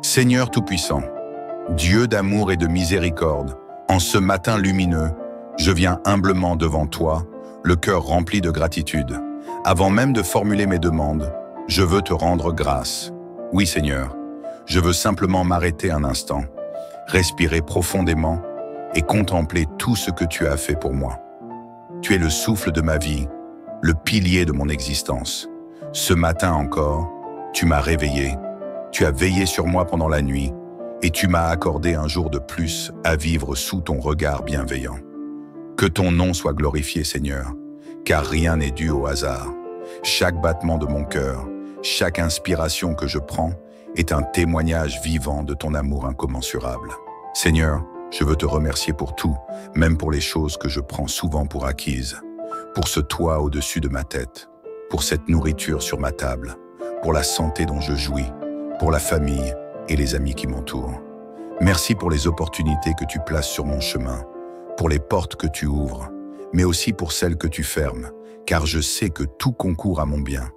Seigneur Tout-Puissant, Dieu d'amour et de miséricorde, en ce matin lumineux, je viens humblement devant toi, le cœur rempli de gratitude. Avant même de formuler mes demandes, je veux te rendre grâce. Oui Seigneur, je veux simplement m'arrêter un instant, respirer profondément et contempler tout ce que tu as fait pour moi. Tu es le souffle de ma vie, le pilier de mon existence. Ce matin encore, tu m'as réveillé, tu as veillé sur moi pendant la nuit et tu m'as accordé un jour de plus à vivre sous ton regard bienveillant. Que ton nom soit glorifié, Seigneur, car rien n'est dû au hasard. Chaque battement de mon cœur, chaque inspiration que je prends est un témoignage vivant de ton amour incommensurable. Seigneur, je veux te remercier pour tout, même pour les choses que je prends souvent pour acquises, pour ce toit au-dessus de ma tête, pour cette nourriture sur ma table, pour la santé dont je jouis, pour la famille et les amis qui m'entourent. Merci pour les opportunités que tu places sur mon chemin, pour les portes que tu ouvres, mais aussi pour celles que tu fermes, car je sais que tout concourt à mon bien.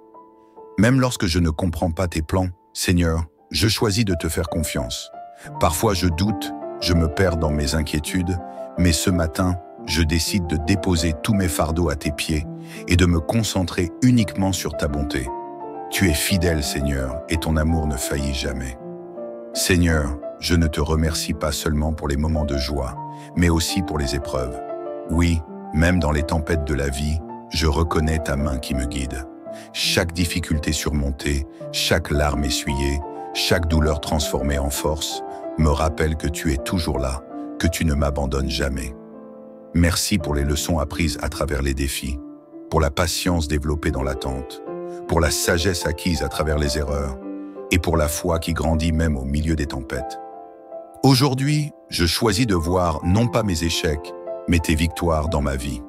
Même lorsque je ne comprends pas tes plans, Seigneur, je choisis de te faire confiance. Parfois je doute, je me perds dans mes inquiétudes, mais ce matin, je décide de déposer tous mes fardeaux à tes pieds et de me concentrer uniquement sur ta bonté. Tu es fidèle, Seigneur, et ton amour ne faillit jamais. Seigneur, je ne te remercie pas seulement pour les moments de joie, mais aussi pour les épreuves. Oui, même dans les tempêtes de la vie, je reconnais ta main qui me guide. Chaque difficulté surmontée, chaque larme essuyée, chaque douleur transformée en force, me rappelle que tu es toujours là, que tu ne m'abandonnes jamais. Merci pour les leçons apprises à travers les défis, pour la patience développée dans l'attente, pour la sagesse acquise à travers les erreurs, et pour la foi qui grandit même au milieu des tempêtes. Aujourd'hui, je choisis de voir non pas mes échecs, mais tes victoires dans ma vie.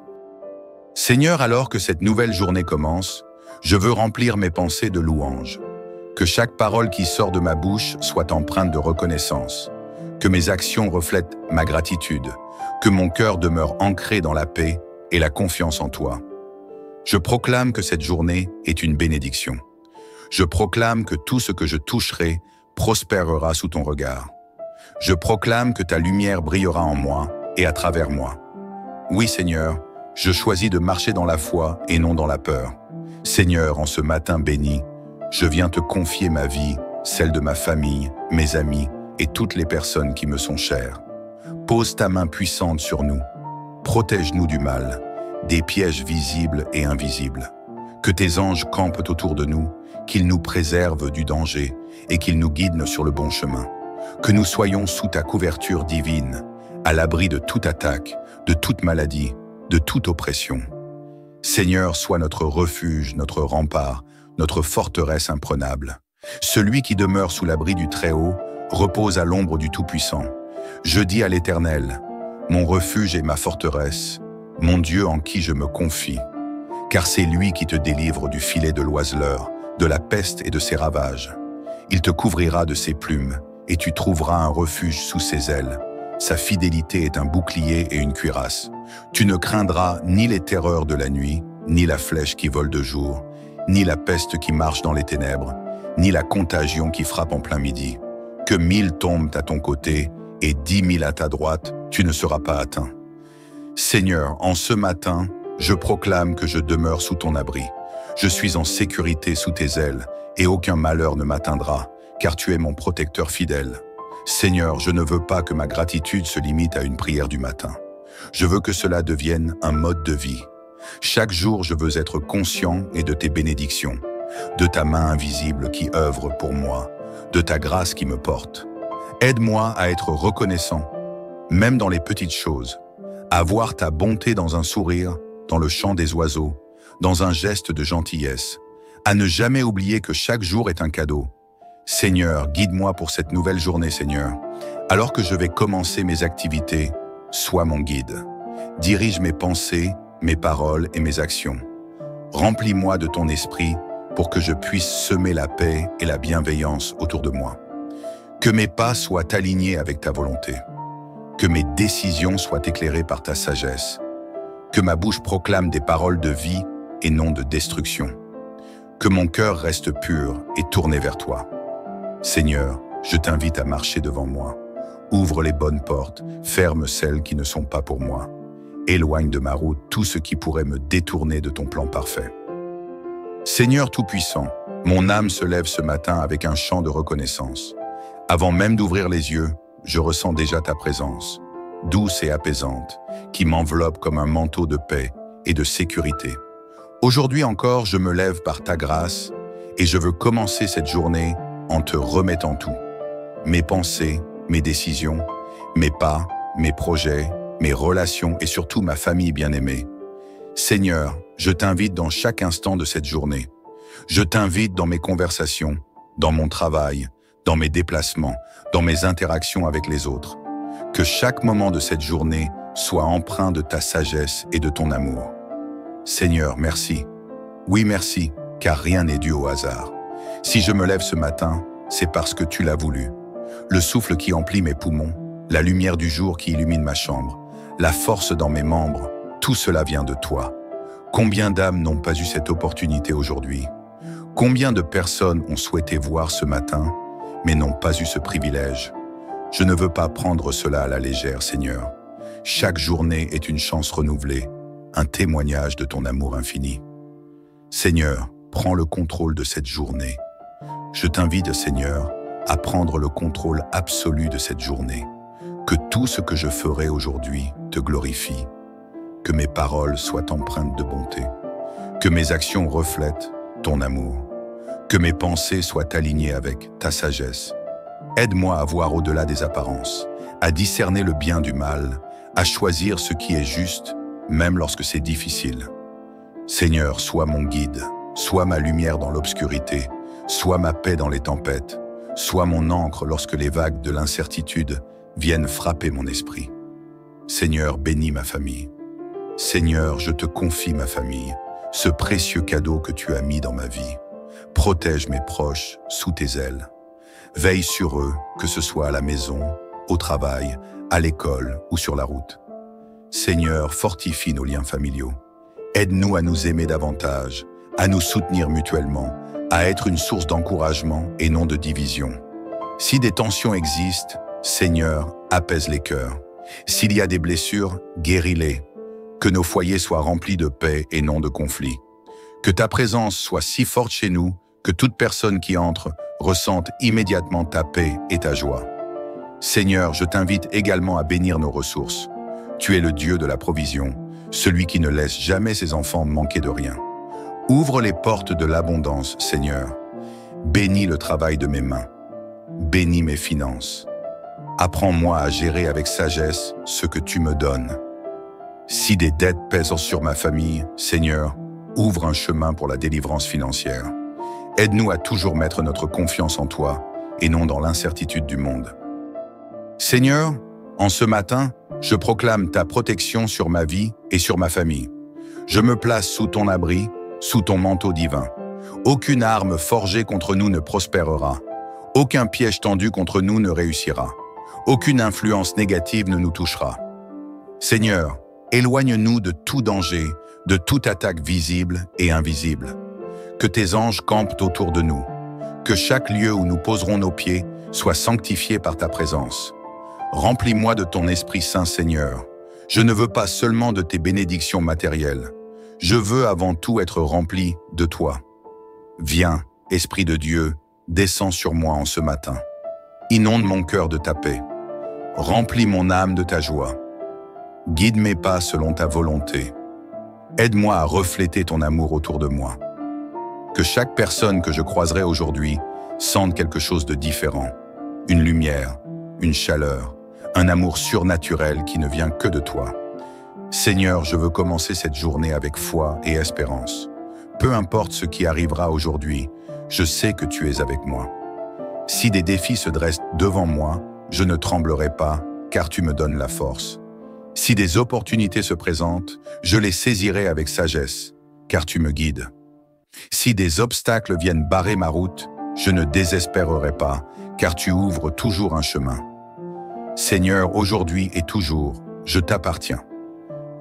Seigneur, alors que cette nouvelle journée commence, je veux remplir mes pensées de louanges. Que chaque parole qui sort de ma bouche soit empreinte de reconnaissance. Que mes actions reflètent ma gratitude. Que mon cœur demeure ancré dans la paix et la confiance en toi. Je proclame que cette journée est une bénédiction. Je proclame que tout ce que je toucherai prospérera sous ton regard. Je proclame que ta lumière brillera en moi et à travers moi. Oui, Seigneur, je choisis de marcher dans la foi et non dans la peur. Seigneur, en ce matin béni, je viens te confier ma vie, celle de ma famille, mes amis et toutes les personnes qui me sont chères. Pose ta main puissante sur nous. Protège-nous du mal, des pièges visibles et invisibles. Que tes anges campent autour de nous, qu'ils nous préservent du danger et qu'ils nous guident sur le bon chemin. Que nous soyons sous ta couverture divine, à l'abri de toute attaque, de toute maladie, de toute oppression. Seigneur, sois notre refuge, notre rempart, notre forteresse imprenable. Celui qui demeure sous l'abri du Très-Haut repose à l'ombre du Tout-Puissant. Je dis à l'Éternel, mon refuge et ma forteresse, mon Dieu en qui je me confie. Car c'est lui qui te délivre du filet de l'oiseleur, de la peste et de ses ravages. Il te couvrira de ses plumes, et tu trouveras un refuge sous ses ailes. Sa fidélité est un bouclier et une cuirasse. Tu ne craindras ni les terreurs de la nuit, ni la flèche qui vole de jour, ni la peste qui marche dans les ténèbres, ni la contagion qui frappe en plein midi. Que 1000 tombent à ton côté et 10 000 à ta droite, tu ne seras pas atteint. Seigneur, en ce matin, je proclame que je demeure sous ton abri. Je suis en sécurité sous tes ailes et aucun malheur ne m'atteindra, car tu es mon protecteur fidèle. Seigneur, je ne veux pas que ma gratitude se limite à une prière du matin. Je veux que cela devienne un mode de vie. Chaque jour, je veux être conscient et de tes bénédictions, de ta main invisible qui œuvre pour moi, de ta grâce qui me porte. Aide-moi à être reconnaissant, même dans les petites choses, à voir ta bonté dans un sourire, dans le chant des oiseaux, dans un geste de gentillesse, à ne jamais oublier que chaque jour est un cadeau. Seigneur, guide-moi pour cette nouvelle journée, Seigneur. Alors que je vais commencer mes activités, sois mon guide. Dirige mes pensées, mes paroles et mes actions. Remplis-moi de ton esprit pour que je puisse semer la paix et la bienveillance autour de moi. Que mes pas soient alignés avec ta volonté. Que mes décisions soient éclairées par ta sagesse. Que ma bouche proclame des paroles de vie et non de destruction. Que mon cœur reste pur et tourné vers toi. Seigneur, je t'invite à marcher devant moi. Ouvre les bonnes portes, ferme celles qui ne sont pas pour moi. Éloigne de ma route tout ce qui pourrait me détourner de ton plan parfait. Seigneur Tout-Puissant, mon âme se lève ce matin avec un chant de reconnaissance. Avant même d'ouvrir les yeux, je ressens déjà ta présence, douce et apaisante, qui m'enveloppe comme un manteau de paix et de sécurité. Aujourd'hui encore, je me lève par ta grâce et je veux commencer cette journée en te remettant tout. Mes pensées, mes décisions, mes pas, mes projets, mes relations et surtout ma famille bien-aimée. Seigneur, je t'invite dans chaque instant de cette journée. Je t'invite dans mes conversations, dans mon travail, dans mes déplacements, dans mes interactions avec les autres. Que chaque moment de cette journée soit empreint de ta sagesse et de ton amour. Seigneur, merci. Oui, merci, car rien n'est dû au hasard. Si je me lève ce matin, c'est parce que tu l'as voulu. Le souffle qui emplit mes poumons, la lumière du jour qui illumine ma chambre, la force dans mes membres, tout cela vient de toi. Combien d'âmes n'ont pas eu cette opportunité aujourd'hui? Combien de personnes ont souhaité voir ce matin, mais n'ont pas eu ce privilège? Je ne veux pas prendre cela à la légère, Seigneur. Chaque journée est une chance renouvelée, un témoignage de ton amour infini. Seigneur, prends le contrôle de cette journée. Je t'invite, Seigneur, à prendre le contrôle absolu de cette journée. Que tout ce que je ferai aujourd'hui te glorifie. Que mes paroles soient empreintes de bonté. Que mes actions reflètent ton amour. Que mes pensées soient alignées avec ta sagesse. Aide-moi à voir au-delà des apparences, à discerner le bien du mal, à choisir ce qui est juste, même lorsque c'est difficile. Seigneur, sois mon guide, sois ma lumière dans l'obscurité, sois ma paix dans les tempêtes, sois mon ancre lorsque les vagues de l'incertitude viennent frapper mon esprit. Seigneur, bénis ma famille. Seigneur, je te confie ma famille, ce précieux cadeau que tu as mis dans ma vie. Protège mes proches sous tes ailes. Veille sur eux, que ce soit à la maison, au travail, à l'école ou sur la route. Seigneur, fortifie nos liens familiaux. Aide-nous à nous aimer davantage, à nous soutenir mutuellement, à être une source d'encouragement et non de division. Si des tensions existent, Seigneur, apaise les cœurs. S'il y a des blessures, guéris-les. Que nos foyers soient remplis de paix et non de conflits. Que ta présence soit si forte chez nous que toute personne qui entre ressente immédiatement ta paix et ta joie. Seigneur, je t'invite également à bénir nos ressources. Tu es le Dieu de la provision, celui qui ne laisse jamais ses enfants manquer de rien. Ouvre les portes de l'abondance, Seigneur. Bénis le travail de mes mains. Bénis mes finances. Apprends-moi à gérer avec sagesse ce que tu me donnes. Si des dettes pèsent sur ma famille, Seigneur, ouvre un chemin pour la délivrance financière. Aide-nous à toujours mettre notre confiance en toi et non dans l'incertitude du monde. Seigneur, en ce matin, je proclame ta protection sur ma vie et sur ma famille. Je me place sous ton abri, sous ton manteau divin. Aucune arme forgée contre nous ne prospérera. Aucun piège tendu contre nous ne réussira. Aucune influence négative ne nous touchera. Seigneur, éloigne-nous de tout danger, de toute attaque visible et invisible. Que tes anges campent autour de nous. Que chaque lieu où nous poserons nos pieds soit sanctifié par ta présence. Remplis-moi de ton Esprit Saint, Seigneur. Je ne veux pas seulement de tes bénédictions matérielles. Je veux avant tout être rempli de toi. Viens, Esprit de Dieu, descends sur moi en ce matin. Inonde mon cœur de ta paix. Remplis mon âme de ta joie. Guide mes pas selon ta volonté. Aide-moi à refléter ton amour autour de moi. Que chaque personne que je croiserai aujourd'hui sente quelque chose de différent. Une lumière, une chaleur, un amour surnaturel qui ne vient que de toi. Seigneur, je veux commencer cette journée avec foi et espérance. Peu importe ce qui arrivera aujourd'hui, je sais que tu es avec moi. Si des défis se dressent devant moi, je ne tremblerai pas, car tu me donnes la force. Si des opportunités se présentent, je les saisirai avec sagesse, car tu me guides. Si des obstacles viennent barrer ma route, je ne désespérerai pas, car tu ouvres toujours un chemin. Seigneur, aujourd'hui et toujours, je t'appartiens.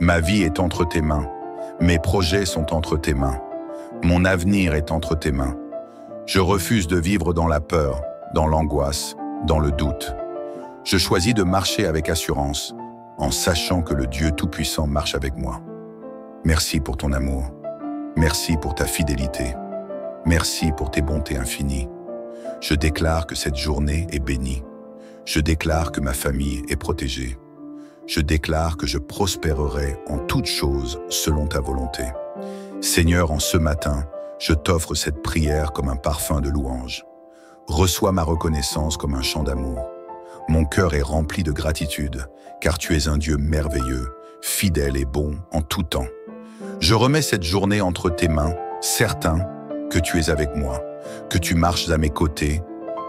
Ma vie est entre tes mains, mes projets sont entre tes mains, mon avenir est entre tes mains. Je refuse de vivre dans la peur, dans l'angoisse, dans le doute. Je choisis de marcher avec assurance, en sachant que le Dieu Tout-Puissant marche avec moi. Merci pour ton amour. Merci pour ta fidélité. Merci pour tes bontés infinies. Je déclare que cette journée est bénie. Je déclare que ma famille est protégée. Je déclare que je prospérerai en toutes choses selon ta volonté. Seigneur, en ce matin, je t'offre cette prière comme un parfum de louange. Reçois ma reconnaissance comme un chant d'amour. Mon cœur est rempli de gratitude, car tu es un Dieu merveilleux, fidèle et bon en tout temps. Je remets cette journée entre tes mains, certain que tu es avec moi, que tu marches à mes côtés,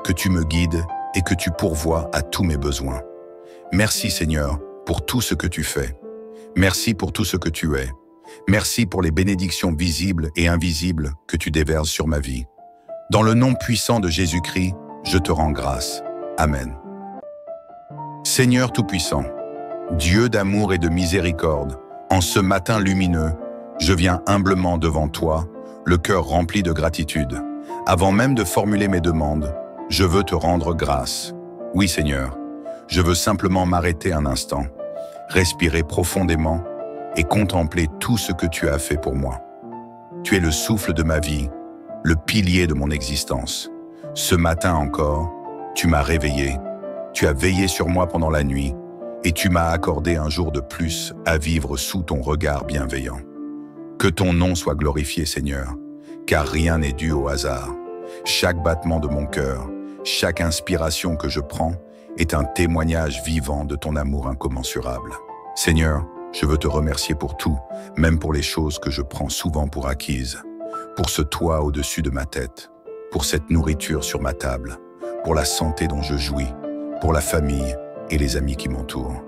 que tu me guides et que tu pourvois à tous mes besoins. Merci Seigneur pour tout ce que tu fais. Merci pour tout ce que tu es. Merci pour les bénédictions visibles et invisibles que tu déverses sur ma vie. Dans le nom puissant de Jésus-Christ, je te rends grâce. Amen. Seigneur Tout-Puissant, Dieu d'amour et de miséricorde, en ce matin lumineux, je viens humblement devant toi, le cœur rempli de gratitude. Avant même de formuler mes demandes, je veux te rendre grâce. Oui Seigneur, je veux simplement m'arrêter un instant, respirer profondément et contempler tout ce que tu as fait pour moi. Tu es le souffle de ma vie, le pilier de mon existence. Ce matin encore, tu m'as réveillé, tu as veillé sur moi pendant la nuit et tu m'as accordé un jour de plus à vivre sous ton regard bienveillant. Que ton nom soit glorifié, Seigneur, car rien n'est dû au hasard. Chaque battement de mon cœur, chaque inspiration que je prends est un témoignage vivant de ton amour incommensurable. Seigneur, je veux te remercier pour tout, même pour les choses que je prends souvent pour acquises, pour ce toit au-dessus de ma tête, pour cette nourriture sur ma table, pour la santé dont je jouis, pour la famille et les amis qui m'entourent.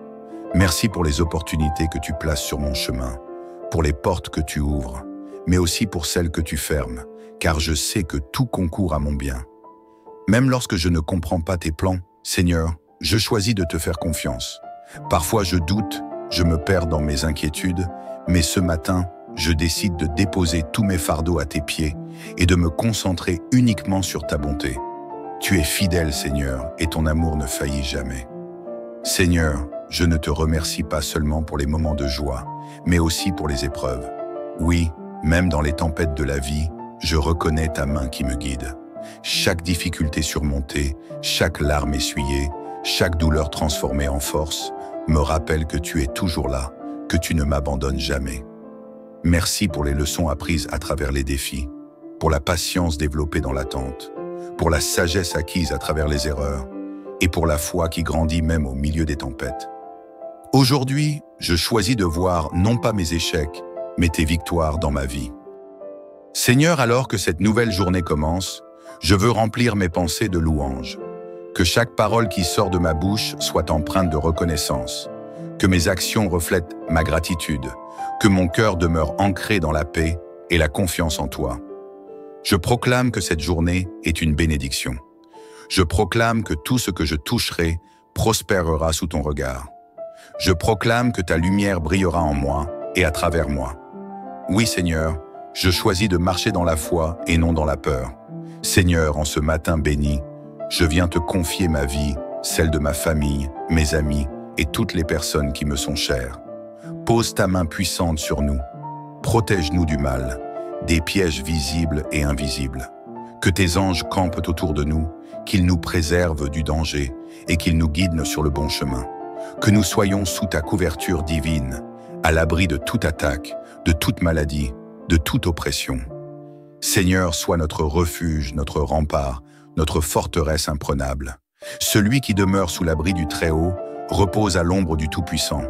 Merci pour les opportunités que tu places sur mon chemin, pour les portes que tu ouvres, mais aussi pour celles que tu fermes, car je sais que tout concourt à mon bien. Même lorsque je ne comprends pas tes plans, Seigneur, je choisis de te faire confiance. Parfois je doute, je me perds dans mes inquiétudes, mais ce matin, je décide de déposer tous mes fardeaux à tes pieds et de me concentrer uniquement sur ta bonté. Tu es fidèle, Seigneur, et ton amour ne faillit jamais. Seigneur, je ne te remercie pas seulement pour les moments de joie, mais aussi pour les épreuves. Oui, même dans les tempêtes de la vie, je reconnais ta main qui me guide. Chaque difficulté surmontée, chaque larme essuyée, chaque douleur transformée en force, me rappelle que tu es toujours là, que tu ne m'abandonnes jamais. Merci pour les leçons apprises à travers les défis, pour la patience développée dans l'attente, pour la sagesse acquise à travers les erreurs, et pour la foi qui grandit même au milieu des tempêtes. Aujourd'hui, je choisis de voir non pas mes échecs, mais tes victoires dans ma vie. Seigneur, alors que cette nouvelle journée commence, je veux remplir mes pensées de louanges. Que chaque parole qui sort de ma bouche soit empreinte de reconnaissance. Que mes actions reflètent ma gratitude. Que mon cœur demeure ancré dans la paix et la confiance en toi. Je proclame que cette journée est une bénédiction. Je proclame que tout ce que je toucherai prospérera sous ton regard. Je proclame que ta lumière brillera en moi et à travers moi. Oui, Seigneur, je choisis de marcher dans la foi et non dans la peur. Seigneur, en ce matin béni, je viens te confier ma vie, celle de ma famille, mes amis et toutes les personnes qui me sont chères. Pose ta main puissante sur nous. Protège-nous du mal, des pièges visibles et invisibles. Que tes anges campent autour de nous, qu'ils nous préservent du danger et qu'ils nous guident sur le bon chemin. Que nous soyons sous ta couverture divine, à l'abri de toute attaque, de toute maladie, de toute oppression. Seigneur, sois notre refuge, notre rempart, notre forteresse imprenable. Celui qui demeure sous l'abri du Très-Haut repose à l'ombre du Tout-Puissant.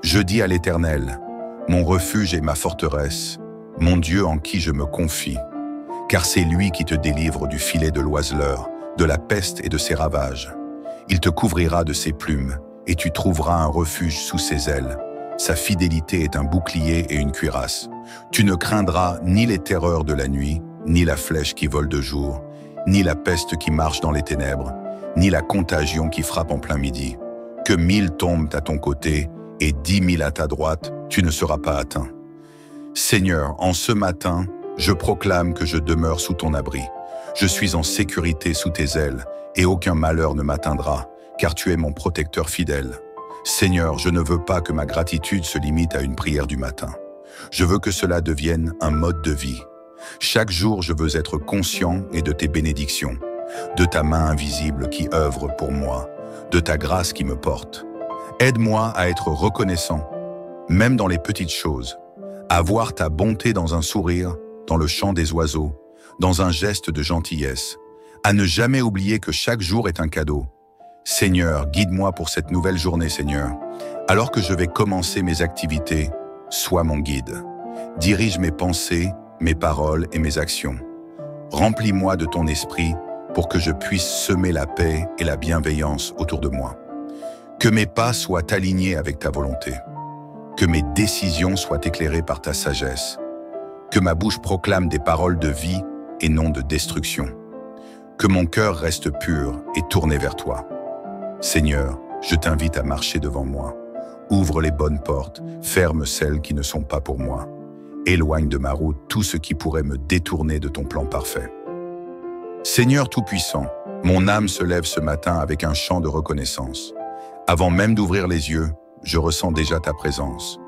Je dis à l'Éternel, mon refuge et ma forteresse, mon Dieu en qui je me confie. Car c'est lui qui te délivre du filet de l'oiseleur, de la peste et de ses ravages. Il te couvrira de ses plumes, et tu trouveras un refuge sous ses ailes. Sa fidélité est un bouclier et une cuirasse. Tu ne craindras ni les terreurs de la nuit, ni la flèche qui vole de jour, ni la peste qui marche dans les ténèbres, ni la contagion qui frappe en plein midi. Que 1000 tombent à ton côté et 10 000 à ta droite, tu ne seras pas atteint. Seigneur, en ce matin, je proclame que je demeure sous ton abri. Je suis en sécurité sous tes ailes et aucun malheur ne m'atteindra, car tu es mon protecteur fidèle. Seigneur, je ne veux pas que ma gratitude se limite à une prière du matin. Je veux que cela devienne un mode de vie. Chaque jour, je veux être conscient et de tes bénédictions, de ta main invisible qui œuvre pour moi, de ta grâce qui me porte. Aide-moi à être reconnaissant, même dans les petites choses, à voir ta bonté dans un sourire, dans le chant des oiseaux, dans un geste de gentillesse, à ne jamais oublier que chaque jour est un cadeau. Seigneur, guide-moi pour cette nouvelle journée, Seigneur. Alors que je vais commencer mes activités, sois mon guide. Dirige mes pensées, mes paroles et mes actions. Remplis-moi de ton esprit pour que je puisse semer la paix et la bienveillance autour de moi. Que mes pas soient alignés avec ta volonté. Que mes décisions soient éclairées par ta sagesse. Que ma bouche proclame des paroles de vie et non de destruction. Que mon cœur reste pur et tourné vers toi. Seigneur, je t'invite à marcher devant moi. Ouvre les bonnes portes, ferme celles qui ne sont pas pour moi. Éloigne de ma route tout ce qui pourrait me détourner de ton plan parfait. Seigneur Tout-Puissant, mon âme se lève ce matin avec un chant de reconnaissance. Avant même d'ouvrir les yeux, je ressens déjà ta présence,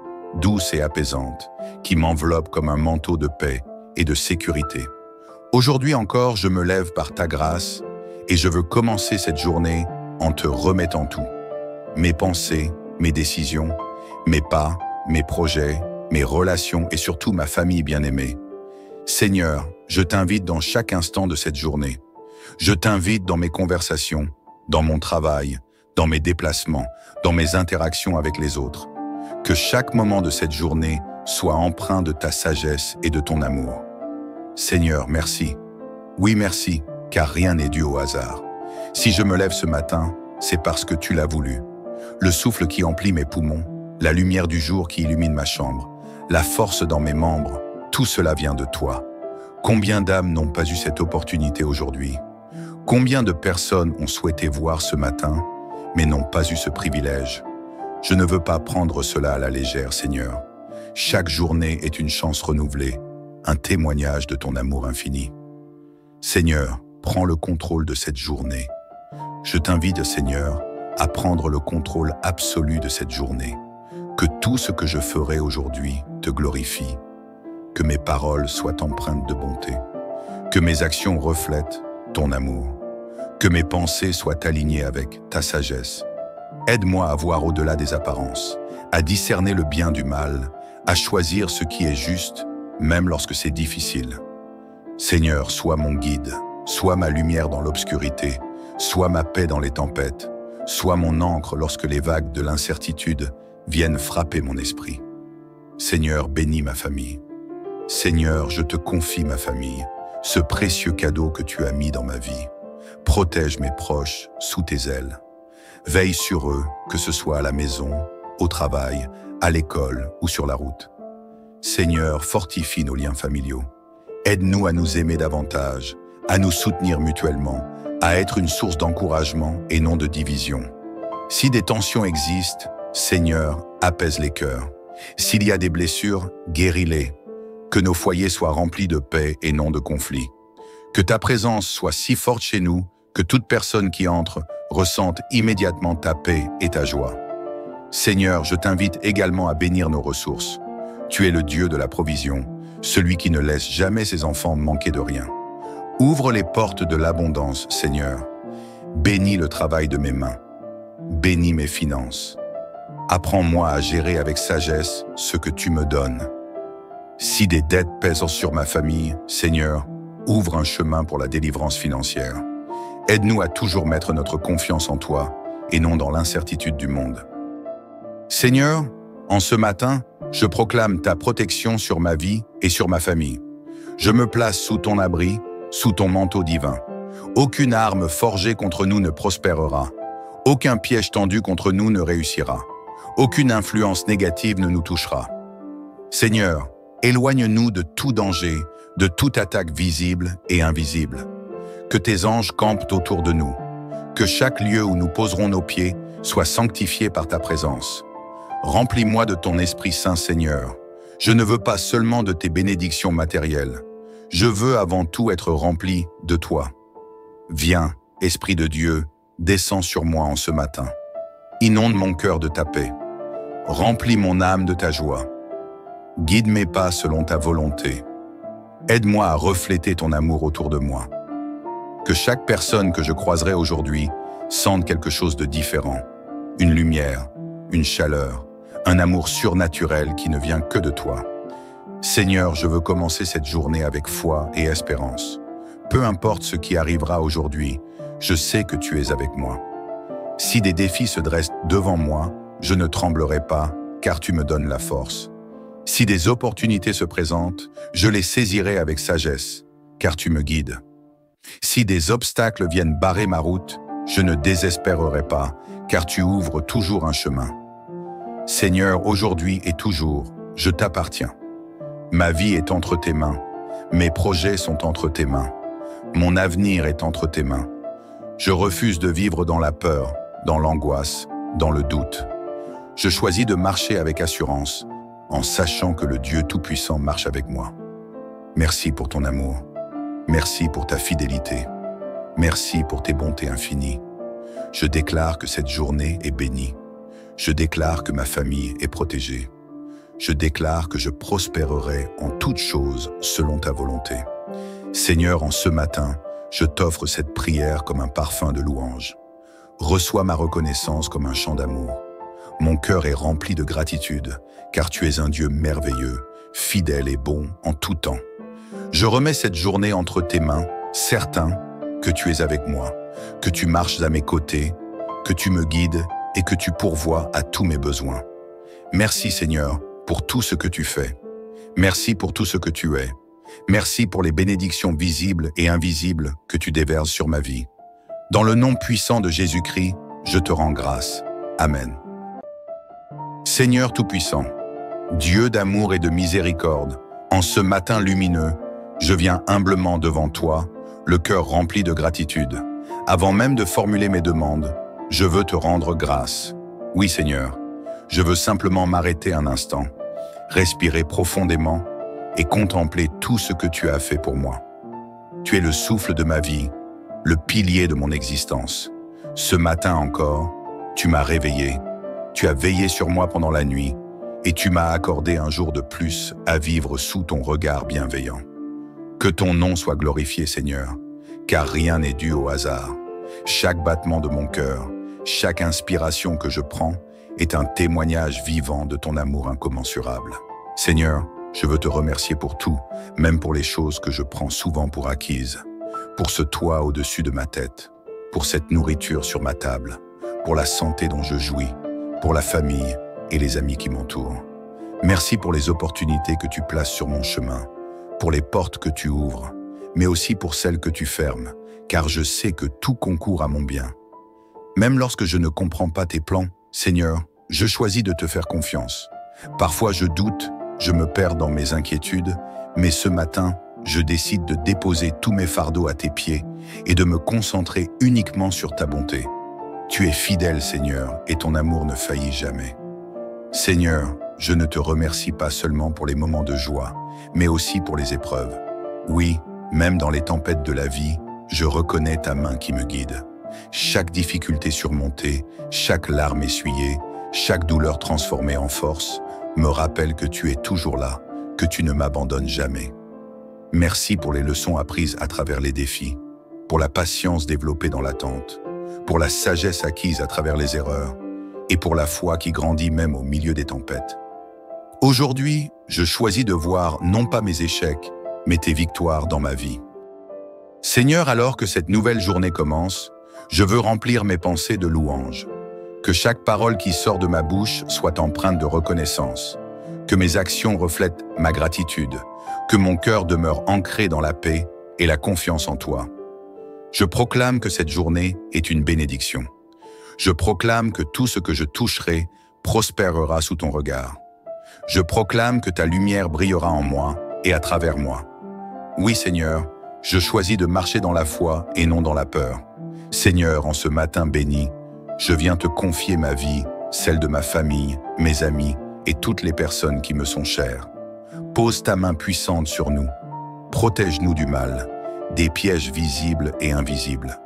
douce et apaisante, qui m'enveloppe comme un manteau de paix et de sécurité. Aujourd'hui encore, je me lève par ta grâce et je veux commencer cette journée en te remettant tout. Mes pensées, mes décisions, mes pas, mes projets, mes relations et surtout ma famille bien-aimée. Seigneur, je t'invite dans chaque instant de cette journée. Je t'invite dans mes conversations, dans mon travail, dans mes déplacements, dans mes interactions avec les autres. Que chaque moment de cette journée soit empreint de ta sagesse et de ton amour. Seigneur, merci. Oui, merci, car rien n'est dû au hasard. Si je me lève ce matin, c'est parce que tu l'as voulu. Le souffle qui emplit mes poumons, la lumière du jour qui illumine ma chambre, la force dans mes membres, tout cela vient de toi. Combien d'âmes n'ont pas eu cette opportunité aujourd'hui? Combien de personnes ont souhaité voir ce matin, mais n'ont pas eu ce privilège? Je ne veux pas prendre cela à la légère, Seigneur. Chaque journée est une chance renouvelée, un témoignage de ton amour infini. Seigneur, prends le contrôle de cette journée. Je t'invite, Seigneur, à prendre le contrôle absolu de cette journée. Que tout ce que je ferai aujourd'hui te glorifie. Que mes paroles soient empreintes de bonté. Que mes actions reflètent ton amour. Que mes pensées soient alignées avec ta sagesse. Aide-moi à voir au-delà des apparences, à discerner le bien du mal, à choisir ce qui est juste, même lorsque c'est difficile. Seigneur, sois mon guide, sois ma lumière dans l'obscurité, sois ma paix dans les tempêtes, sois mon ancre lorsque les vagues de l'incertitude viennent frapper mon esprit. Seigneur, bénis ma famille. Seigneur, je te confie ma famille, ce précieux cadeau que tu as mis dans ma vie. Protège mes proches sous tes ailes. Veille sur eux, que ce soit à la maison, au travail, à l'école ou sur la route. Seigneur, fortifie nos liens familiaux. Aide-nous à nous aimer davantage, à nous soutenir mutuellement, à être une source d'encouragement et non de division. Si des tensions existent, Seigneur, apaise les cœurs. S'il y a des blessures, guéris-les. Que nos foyers soient remplis de paix et non de conflits. Que ta présence soit si forte chez nous que toute personne qui entre ressente immédiatement ta paix et ta joie. Seigneur, je t'invite également à bénir nos ressources. Tu es le Dieu de la provision, celui qui ne laisse jamais ses enfants manquer de rien. Ouvre les portes de l'abondance, Seigneur. Bénis le travail de mes mains. Bénis mes finances. Apprends-moi à gérer avec sagesse ce que tu me donnes. Si des dettes pèsent sur ma famille, Seigneur, ouvre un chemin pour la délivrance financière. Aide-nous à toujours mettre notre confiance en toi et non dans l'incertitude du monde. Seigneur, en ce matin, je proclame ta protection sur ma vie et sur ma famille. Je me place sous ton abri, sous ton manteau divin. Aucune arme forgée contre nous ne prospérera. Aucun piège tendu contre nous ne réussira. Aucune influence négative ne nous touchera. Seigneur, éloigne-nous de tout danger, de toute attaque visible et invisible. Que tes anges campent autour de nous. Que chaque lieu où nous poserons nos pieds soit sanctifié par ta présence. Remplis-moi de ton Esprit Saint, Seigneur. Je ne veux pas seulement de tes bénédictions matérielles. Je veux avant tout être rempli de toi. Viens, Esprit de Dieu, descends sur moi en ce matin. Inonde mon cœur de ta paix. Remplis mon âme de ta joie. Guide mes pas selon ta volonté. Aide-moi à refléter ton amour autour de moi. Que chaque personne que je croiserai aujourd'hui sente quelque chose de différent. Une lumière, une chaleur, un amour surnaturel qui ne vient que de toi. Seigneur, je veux commencer cette journée avec foi et espérance. Peu importe ce qui arrivera aujourd'hui, je sais que tu es avec moi. Si des défis se dressent devant moi, je ne tremblerai pas, car tu me donnes la force. Si des opportunités se présentent, je les saisirai avec sagesse, car tu me guides. Si des obstacles viennent barrer ma route, je ne désespérerai pas, car tu ouvres toujours un chemin. Seigneur, aujourd'hui et toujours, je t'appartiens. Ma vie est entre tes mains, mes projets sont entre tes mains, mon avenir est entre tes mains. Je refuse de vivre dans la peur, dans l'angoisse, dans le doute. Je choisis de marcher avec assurance, en sachant que le Dieu Tout-Puissant marche avec moi. Merci pour ton amour. Merci pour ta fidélité. Merci pour tes bontés infinies. Je déclare que cette journée est bénie. Je déclare que ma famille est protégée. Je déclare que je prospérerai en toutes choses selon ta volonté. Seigneur, en ce matin, je t'offre cette prière comme un parfum de louange. Reçois ma reconnaissance comme un chant d'amour. Mon cœur est rempli de gratitude, car tu es un Dieu merveilleux, fidèle et bon en tout temps. Je remets cette journée entre tes mains, certain que tu es avec moi, que tu marches à mes côtés, que tu me guides et que tu pourvois à tous mes besoins. Merci Seigneur pour tout ce que tu fais. Merci pour tout ce que tu es. Merci pour les bénédictions visibles et invisibles que tu déverses sur ma vie. Dans le nom puissant de Jésus-Christ, je te rends grâce. Amen. Seigneur Tout-Puissant, Dieu d'amour et de miséricorde, en ce matin lumineux, je viens humblement devant toi, le cœur rempli de gratitude. Avant même de formuler mes demandes, je veux te rendre grâce. Oui Seigneur, je veux simplement m'arrêter un instant, respirer profondément et contempler tout ce que tu as fait pour moi. Tu es le souffle de ma vie, le pilier de mon existence. Ce matin encore, tu m'as réveillé, tu as veillé sur moi pendant la nuit et tu m'as accordé un jour de plus à vivre sous ton regard bienveillant. Que ton nom soit glorifié, Seigneur, car rien n'est dû au hasard. Chaque battement de mon cœur, chaque inspiration que je prends est un témoignage vivant de ton amour incommensurable. Seigneur, je veux te remercier pour tout, même pour les choses que je prends souvent pour acquises, pour ce toit au-dessus de ma tête, pour cette nourriture sur ma table, pour la santé dont je jouis, pour la famille et les amis qui m'entourent. Merci pour les opportunités que tu places sur mon chemin, pour les portes que tu ouvres, mais aussi pour celles que tu fermes, car je sais que tout concourt à mon bien. Même lorsque je ne comprends pas tes plans, Seigneur, je choisis de te faire confiance. Parfois je doute, je me perds dans mes inquiétudes, mais ce matin, je décide de déposer tous mes fardeaux à tes pieds et de me concentrer uniquement sur ta bonté. Tu es fidèle, Seigneur, et ton amour ne faillit jamais. Seigneur, je ne te remercie pas seulement pour les moments de joie, mais aussi pour les épreuves. Oui, même dans les tempêtes de la vie, je reconnais ta main qui me guide. Chaque difficulté surmontée, chaque larme essuyée, chaque douleur transformée en force, me rappelle que tu es toujours là, que tu ne m'abandonnes jamais. Merci pour les leçons apprises à travers les défis, pour la patience développée dans l'attente, pour la sagesse acquise à travers les erreurs, et pour la foi qui grandit même au milieu des tempêtes. Aujourd'hui, je choisis de voir non pas mes échecs, mais tes victoires dans ma vie. Seigneur, alors que cette nouvelle journée commence, je veux remplir mes pensées de louanges. Que chaque parole qui sort de ma bouche soit empreinte de reconnaissance. Que mes actions reflètent ma gratitude. Que mon cœur demeure ancré dans la paix et la confiance en toi. Je proclame que cette journée est une bénédiction. Je proclame que tout ce que je toucherai prospérera sous ton regard. Je proclame que ta lumière brillera en moi et à travers moi. Oui, Seigneur, je choisis de marcher dans la foi et non dans la peur. Seigneur, en ce matin béni, je viens te confier ma vie, celle de ma famille, mes amis et toutes les personnes qui me sont chères. Pose ta main puissante sur nous. Protège-nous du mal, des pièges visibles et invisibles.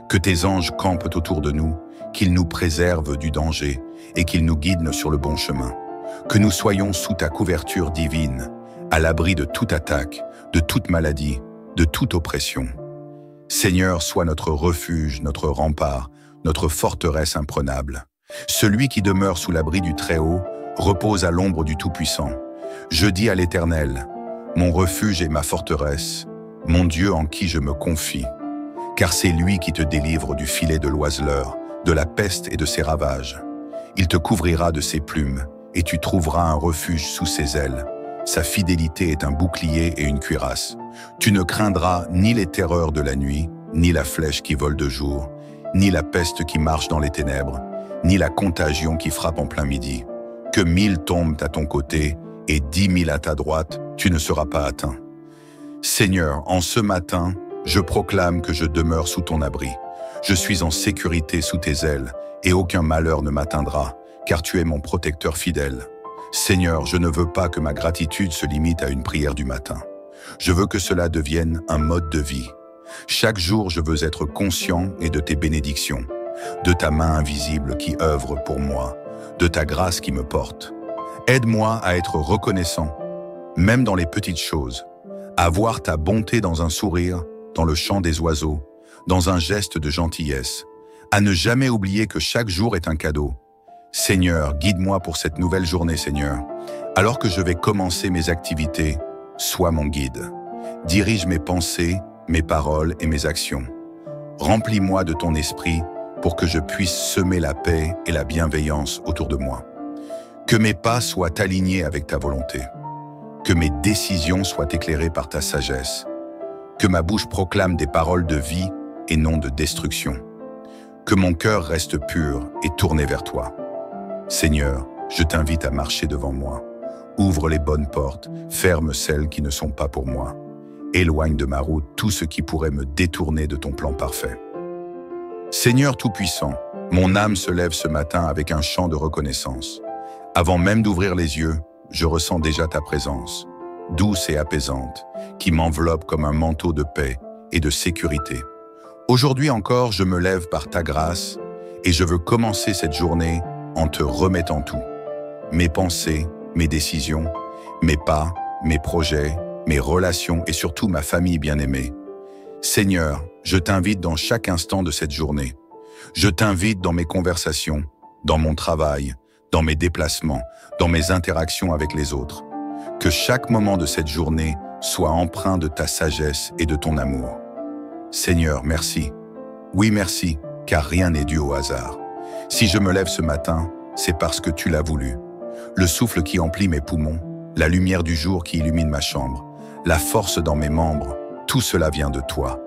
Que tes anges campent autour de nous, qu'ils nous préservent du danger et qu'ils nous guident sur le bon chemin. Que nous soyons sous ta couverture divine, à l'abri de toute attaque, de toute maladie, de toute oppression. Seigneur, sois notre refuge, notre rempart, notre forteresse imprenable. Celui qui demeure sous l'abri du Très-Haut repose à l'ombre du Tout-Puissant. Je dis à l'Éternel, mon refuge et ma forteresse, mon Dieu en qui je me confie. Car c'est lui qui te délivre du filet de l'oiseleur, de la peste et de ses ravages. Il te couvrira de ses plumes, et tu trouveras un refuge sous ses ailes. Sa fidélité est un bouclier et une cuirasse. Tu ne craindras ni les terreurs de la nuit, ni la flèche qui vole de jour, ni la peste qui marche dans les ténèbres, ni la contagion qui frappe en plein midi. Que 1000 tombent à ton côté et 10 000 à ta droite, tu ne seras pas atteint. Seigneur, en ce matin, je proclame que je demeure sous ton abri. Je suis en sécurité sous tes ailes et aucun malheur ne m'atteindra, car tu es mon protecteur fidèle. Seigneur, je ne veux pas que ma gratitude se limite à une prière du matin. Je veux que cela devienne un mode de vie. Chaque jour, je veux être conscient et de tes bénédictions, de ta main invisible qui œuvre pour moi, de ta grâce qui me porte. Aide-moi à être reconnaissant, même dans les petites choses, à voir ta bonté dans un sourire, dans le chant des oiseaux, dans un geste de gentillesse, à ne jamais oublier que chaque jour est un cadeau. Seigneur, guide-moi pour cette nouvelle journée, Seigneur. Alors que je vais commencer mes activités, sois mon guide. Dirige mes pensées, mes paroles et mes actions. Remplis-moi de ton esprit pour que je puisse semer la paix et la bienveillance autour de moi. Que mes pas soient alignés avec ta volonté. Que mes décisions soient éclairées par ta sagesse. Que ma bouche proclame des paroles de vie et non de destruction. Que mon cœur reste pur et tourné vers toi. Seigneur, je t'invite à marcher devant moi. Ouvre les bonnes portes, ferme celles qui ne sont pas pour moi. Éloigne de ma route tout ce qui pourrait me détourner de ton plan parfait. Seigneur Tout-Puissant, mon âme se lève ce matin avec un chant de reconnaissance. Avant même d'ouvrir les yeux, je ressens déjà ta présence, douce et apaisante, qui m'enveloppe comme un manteau de paix et de sécurité. Aujourd'hui encore, je me lève par ta grâce et je veux commencer cette journée en te remettant tout. Mes pensées, mes décisions, mes pas, mes projets, mes relations et surtout ma famille bien-aimée. Seigneur, je t'invite dans chaque instant de cette journée. Je t'invite dans mes conversations, dans mon travail, dans mes déplacements, dans mes interactions avec les autres. Que chaque moment de cette journée soit empreint de ta sagesse et de ton amour. Seigneur, merci. Oui, merci, car rien n'est dû au hasard. Si je me lève ce matin, c'est parce que tu l'as voulu. Le souffle qui emplit mes poumons, la lumière du jour qui illumine ma chambre, la force dans mes membres, tout cela vient de toi.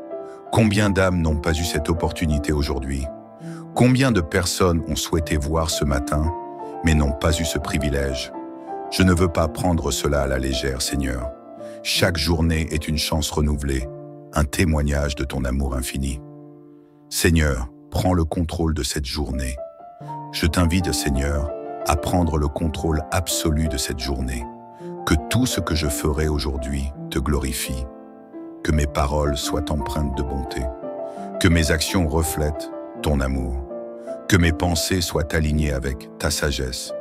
Combien d'âmes n'ont pas eu cette opportunité aujourd'hui? Combien de personnes ont souhaité voir ce matin, mais n'ont pas eu ce privilège? Je ne veux pas prendre cela à la légère, Seigneur. Chaque journée est une chance renouvelée, un témoignage de ton amour infini. Seigneur, prends le contrôle de cette journée. Je t'invite, Seigneur, à prendre le contrôle absolu de cette journée. Que tout ce que je ferai aujourd'hui te glorifie. Que mes paroles soient empreintes de bonté. Que mes actions reflètent ton amour. Que mes pensées soient alignées avec ta sagesse.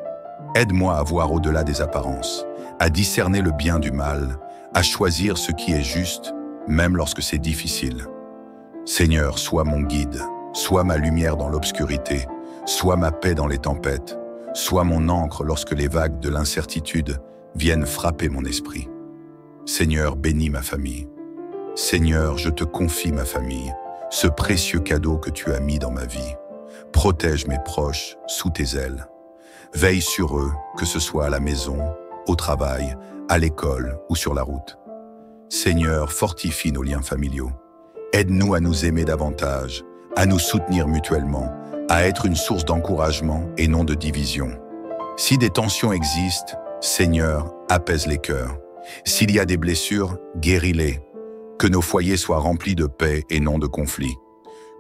Aide-moi à voir au-delà des apparences, à discerner le bien du mal, à choisir ce qui est juste, même lorsque c'est difficile. Seigneur, sois mon guide, sois ma lumière dans l'obscurité, sois ma paix dans les tempêtes, sois mon ancre lorsque les vagues de l'incertitude viennent frapper mon esprit. Seigneur, bénis ma famille. Seigneur, je te confie ma famille, ce précieux cadeau que tu as mis dans ma vie. Protège mes proches sous tes ailes. Veille sur eux, que ce soit à la maison, au travail, à l'école ou sur la route. Seigneur, fortifie nos liens familiaux. Aide-nous à nous aimer davantage, à nous soutenir mutuellement, à être une source d'encouragement et non de division. Si des tensions existent, Seigneur, apaise les cœurs. S'il y a des blessures, guéris-les. Que nos foyers soient remplis de paix et non de conflit.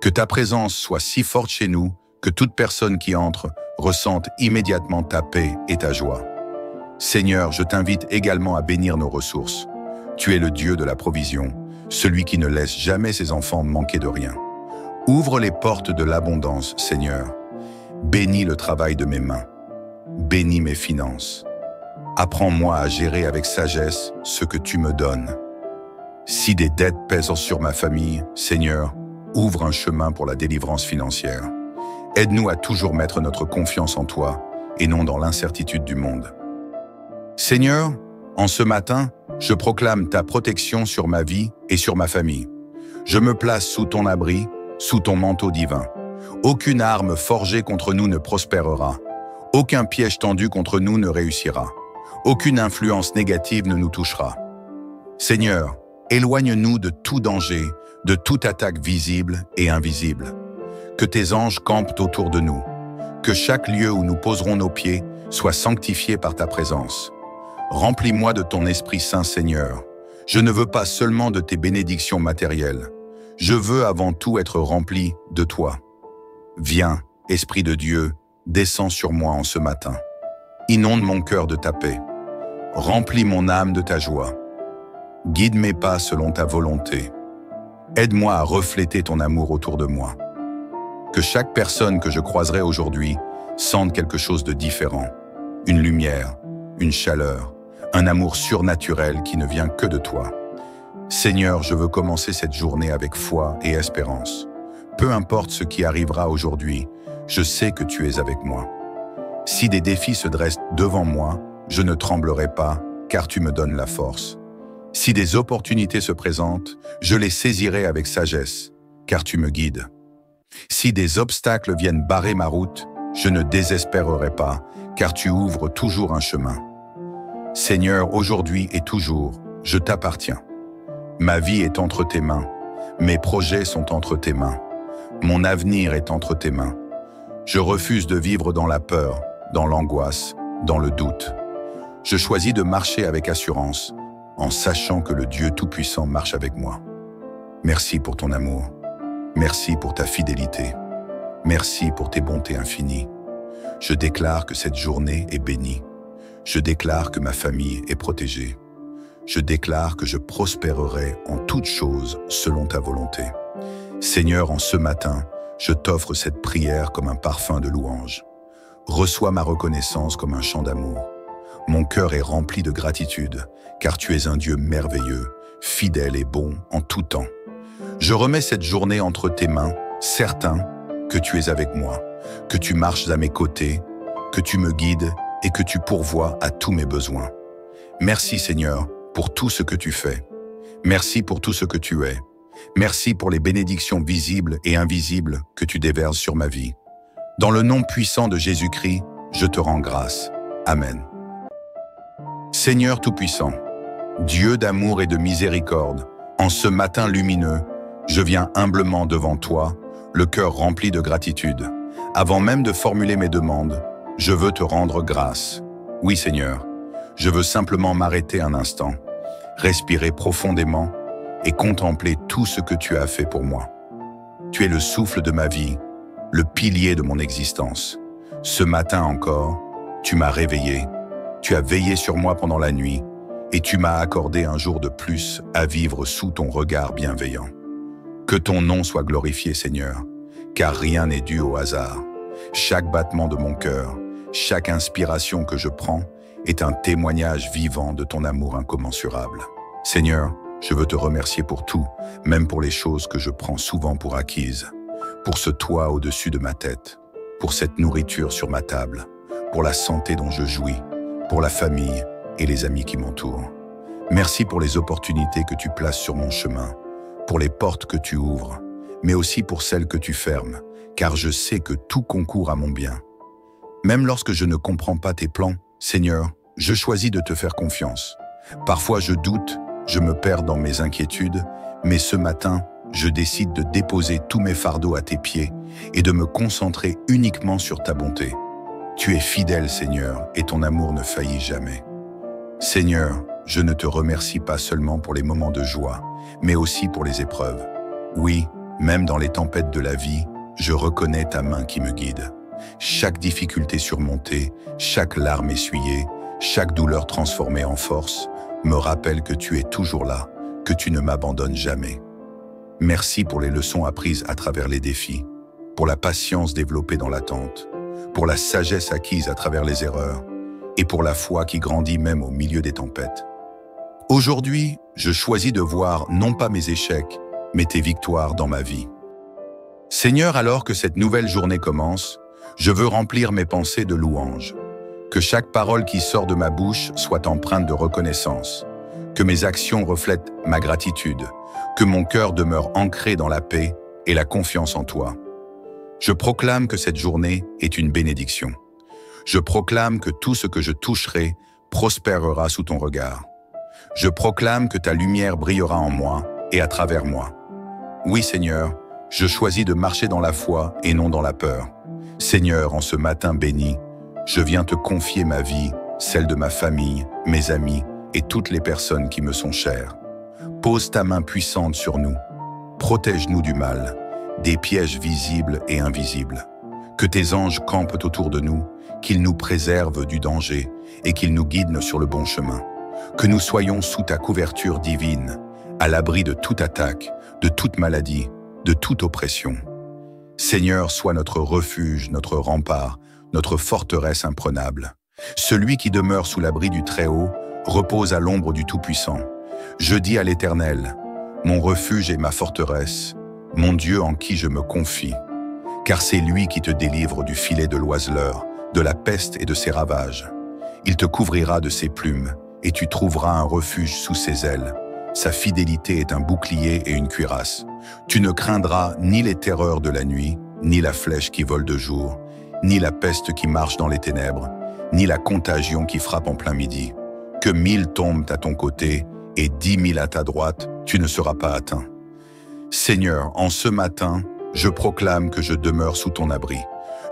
Que ta présence soit si forte chez nous que toute personne qui entre ressente immédiatement ta paix et ta joie. Seigneur, je t'invite également à bénir nos ressources. Tu es le Dieu de la provision, celui qui ne laisse jamais ses enfants manquer de rien. Ouvre les portes de l'abondance, Seigneur. Bénis le travail de mes mains. Bénis mes finances. Apprends-moi à gérer avec sagesse ce que tu me donnes. Si des dettes pèsent sur ma famille, Seigneur, ouvre un chemin pour la délivrance financière. Aide-nous à toujours mettre notre confiance en toi et non dans l'incertitude du monde. Seigneur, en ce matin, je proclame ta protection sur ma vie et sur ma famille. Je me place sous ton abri, sous ton manteau divin. Aucune arme forgée contre nous ne prospérera. Aucun piège tendu contre nous ne réussira. Aucune influence négative ne nous touchera. Seigneur, éloigne-nous de tout danger, de toute attaque visible et invisible. Que tes anges campent autour de nous. Que chaque lieu où nous poserons nos pieds soit sanctifié par ta présence. Remplis-moi de ton Esprit Saint, Seigneur. Je ne veux pas seulement de tes bénédictions matérielles. Je veux avant tout être rempli de toi. Viens, Esprit de Dieu, descends sur moi en ce matin. Inonde mon cœur de ta paix. Remplis mon âme de ta joie. Guide mes pas selon ta volonté. Aide-moi à refléter ton amour autour de moi. Que chaque personne que je croiserai aujourd'hui sente quelque chose de différent. Une lumière, une chaleur, un amour surnaturel qui ne vient que de toi. Seigneur, je veux commencer cette journée avec foi et espérance. Peu importe ce qui arrivera aujourd'hui, je sais que tu es avec moi. Si des défis se dressent devant moi, je ne tremblerai pas, car tu me donnes la force. Si des opportunités se présentent, je les saisirai avec sagesse, car tu me guides. Si des obstacles viennent barrer ma route, je ne désespérerai pas, car tu ouvres toujours un chemin. Seigneur, aujourd'hui et toujours, je t'appartiens. Ma vie est entre tes mains, mes projets sont entre tes mains, mon avenir est entre tes mains. Je refuse de vivre dans la peur, dans l'angoisse, dans le doute. Je choisis de marcher avec assurance, en sachant que le Dieu Tout-Puissant marche avec moi. Merci pour ton amour. Merci pour ta fidélité. Merci pour tes bontés infinies. Je déclare que cette journée est bénie. Je déclare que ma famille est protégée. Je déclare que je prospérerai en toutes choses selon ta volonté. Seigneur, en ce matin, je t'offre cette prière comme un parfum de louange. Reçois ma reconnaissance comme un chant d'amour. Mon cœur est rempli de gratitude, car tu es un Dieu merveilleux, fidèle et bon en tout temps. Je remets cette journée entre tes mains, certain que tu es avec moi, que tu marches à mes côtés, que tu me guides et que tu pourvois à tous mes besoins. Merci Seigneur pour tout ce que tu fais. Merci pour tout ce que tu es. Merci pour les bénédictions visibles et invisibles que tu déverses sur ma vie. Dans le nom puissant de Jésus-Christ, je te rends grâce. Amen. Seigneur Tout-Puissant, Dieu d'amour et de miséricorde, en ce matin lumineux, je viens humblement devant toi, le cœur rempli de gratitude. Avant même de formuler mes demandes, je veux te rendre grâce. Oui Seigneur, je veux simplement m'arrêter un instant, respirer profondément et contempler tout ce que tu as fait pour moi. Tu es le souffle de ma vie, le pilier de mon existence. Ce matin encore, tu m'as réveillé, tu as veillé sur moi pendant la nuit et tu m'as accordé un jour de plus à vivre sous ton regard bienveillant. Que ton nom soit glorifié, Seigneur, car rien n'est dû au hasard. Chaque battement de mon cœur, chaque inspiration que je prends est un témoignage vivant de ton amour incommensurable. Seigneur, je veux te remercier pour tout, même pour les choses que je prends souvent pour acquises, pour ce toit au-dessus de ma tête, pour cette nourriture sur ma table, pour la santé dont je jouis, pour la famille et les amis qui m'entourent. Merci pour les opportunités que tu places sur mon chemin, pour les portes que tu ouvres, mais aussi pour celles que tu fermes, car je sais que tout concourt à mon bien. Même lorsque je ne comprends pas tes plans, Seigneur, je choisis de te faire confiance. Parfois je doute, je me perds dans mes inquiétudes, mais ce matin, je décide de déposer tous mes fardeaux à tes pieds et de me concentrer uniquement sur ta bonté. Tu es fidèle, Seigneur, et ton amour ne faillit jamais. Seigneur, je ne te remercie pas seulement pour les moments de joie, mais aussi pour les épreuves. Oui, même dans les tempêtes de la vie, je reconnais ta main qui me guide. Chaque difficulté surmontée, chaque larme essuyée, chaque douleur transformée en force, me rappelle que tu es toujours là, que tu ne m'abandonnes jamais. Merci pour les leçons apprises à travers les défis, pour la patience développée dans l'attente, pour la sagesse acquise à travers les erreurs et pour la foi qui grandit même au milieu des tempêtes. Aujourd'hui, je choisis de voir non pas mes échecs, mais tes victoires dans ma vie. Seigneur, alors que cette nouvelle journée commence, je veux remplir mes pensées de louanges. Que chaque parole qui sort de ma bouche soit empreinte de reconnaissance. Que mes actions reflètent ma gratitude. Que mon cœur demeure ancré dans la paix et la confiance en toi. Je proclame que cette journée est une bénédiction. Je proclame que tout ce que je toucherai prospérera sous ton regard. Je proclame que ta lumière brillera en moi et à travers moi. Oui, Seigneur, je choisis de marcher dans la foi et non dans la peur. Seigneur, en ce matin béni, je viens te confier ma vie, celle de ma famille, mes amis et toutes les personnes qui me sont chères. Pose ta main puissante sur nous. Protège-nous du mal, des pièges visibles et invisibles. Que tes anges campent autour de nous, qu'ils nous préservent du danger et qu'ils nous guident sur le bon chemin. Que nous soyons sous ta couverture divine, à l'abri de toute attaque, de toute maladie, de toute oppression. Seigneur, sois notre refuge, notre rempart, notre forteresse imprenable. Celui qui demeure sous l'abri du Très-Haut repose à l'ombre du Tout-Puissant. Je dis à l'Éternel, mon refuge et ma forteresse, mon Dieu en qui je me confie. Car c'est lui qui te délivre du filet de l'oiseleur, de la peste et de ses ravages. Il te couvrira de ses plumes, et tu trouveras un refuge sous ses ailes. Sa fidélité est un bouclier et une cuirasse. Tu ne craindras ni les terreurs de la nuit, ni la flèche qui vole de jour, ni la peste qui marche dans les ténèbres, ni la contagion qui frappe en plein midi. Que 1000 tombent à ton côté et 10 000 à ta droite, tu ne seras pas atteint. Seigneur, en ce matin, je proclame que je demeure sous ton abri.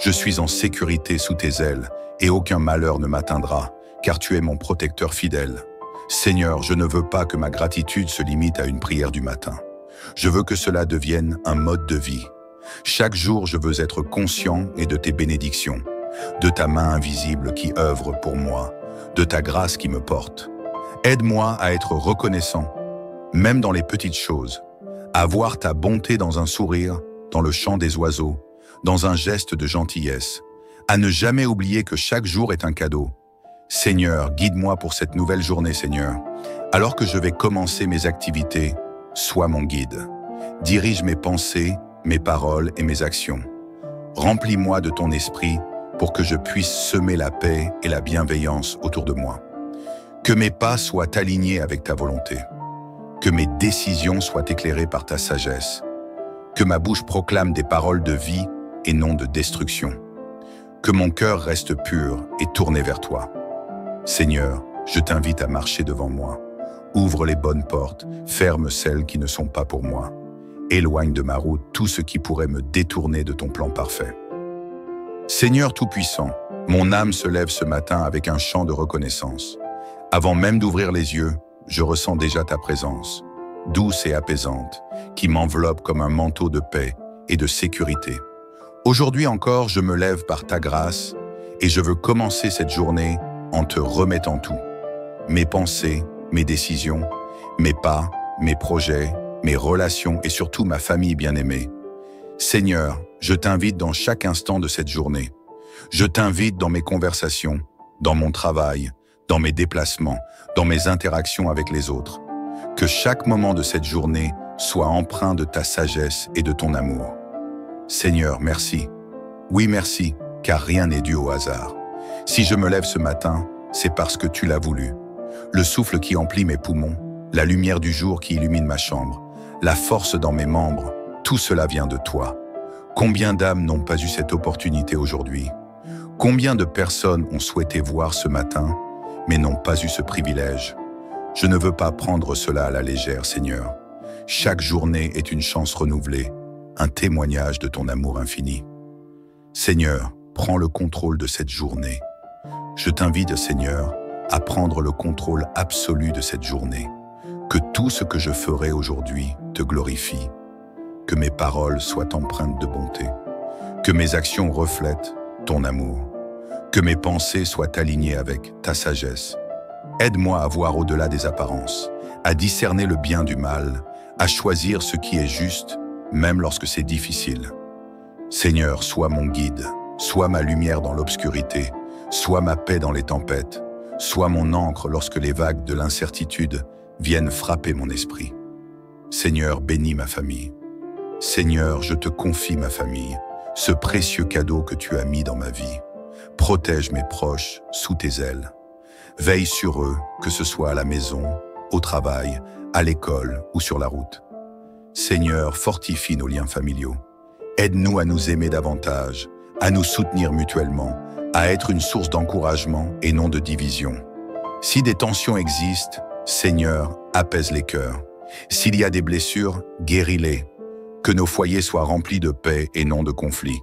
Je suis en sécurité sous tes ailes et aucun malheur ne m'atteindra, car tu es mon protecteur fidèle. Seigneur, je ne veux pas que ma gratitude se limite à une prière du matin. Je veux que cela devienne un mode de vie. Chaque jour, je veux être conscient et de tes bénédictions, de ta main invisible qui œuvre pour moi, de ta grâce qui me porte. Aide-moi à être reconnaissant, même dans les petites choses, à voir ta bonté dans un sourire, dans le chant des oiseaux, dans un geste de gentillesse, à ne jamais oublier que chaque jour est un cadeau. Seigneur, guide-moi pour cette nouvelle journée, Seigneur. Alors que je vais commencer mes activités, sois mon guide. Dirige mes pensées, mes paroles et mes actions. Remplis-moi de ton esprit pour que je puisse semer la paix et la bienveillance autour de moi. Que mes pas soient alignés avec ta volonté. Que mes décisions soient éclairées par ta sagesse. Que ma bouche proclame des paroles de vie et non de destruction. Que mon cœur reste pur et tourné vers toi. Seigneur, je t'invite à marcher devant moi. Ouvre les bonnes portes, ferme celles qui ne sont pas pour moi. Éloigne de ma route tout ce qui pourrait me détourner de ton plan parfait. Seigneur Tout-Puissant, mon âme se lève ce matin avec un chant de reconnaissance. Avant même d'ouvrir les yeux, je ressens déjà ta présence, douce et apaisante, qui m'enveloppe comme un manteau de paix et de sécurité. Aujourd'hui encore, je me lève par ta grâce et je veux commencer cette journée en te remettant tout. Mes pensées, mes décisions, mes pas, mes projets, mes relations et surtout ma famille bien-aimée. Seigneur, je t'invite dans chaque instant de cette journée. Je t'invite dans mes conversations, dans mon travail, dans mes déplacements, dans mes interactions avec les autres. Que chaque moment de cette journée soit empreint de ta sagesse et de ton amour. Seigneur, merci. Oui, merci, car rien n'est dû au hasard. Si je me lève ce matin, c'est parce que tu l'as voulu. Le souffle qui emplit mes poumons, la lumière du jour qui illumine ma chambre, la force dans mes membres, tout cela vient de toi. Combien d'âmes n'ont pas eu cette opportunité aujourd'hui? Combien de personnes ont souhaité voir ce matin, mais n'ont pas eu ce privilège? Je ne veux pas prendre cela à la légère, Seigneur. Chaque journée est une chance renouvelée, un témoignage de ton amour infini. Seigneur, prends le contrôle de cette journée. Je t'invite, Seigneur, à prendre le contrôle absolu de cette journée. Que tout ce que je ferai aujourd'hui te glorifie. Que mes paroles soient empreintes de bonté. Que mes actions reflètent ton amour. Que mes pensées soient alignées avec ta sagesse. Aide-moi à voir au-delà des apparences, à discerner le bien du mal, à choisir ce qui est juste, même lorsque c'est difficile. Seigneur, sois mon guide, sois ma lumière dans l'obscurité, sois ma paix dans les tempêtes, sois mon ancre lorsque les vagues de l'incertitude viennent frapper mon esprit. Seigneur, bénis ma famille. Seigneur, je te confie ma famille, ce précieux cadeau que tu as mis dans ma vie. Protège mes proches sous tes ailes. Veille sur eux, que ce soit à la maison, au travail, à l'école ou sur la route. Seigneur, fortifie nos liens familiaux. Aide-nous à nous aimer davantage, à nous soutenir mutuellement, à être une source d'encouragement et non de division. Si des tensions existent, Seigneur, apaise les cœurs. S'il y a des blessures, guéris-les. Que nos foyers soient remplis de paix et non de conflits.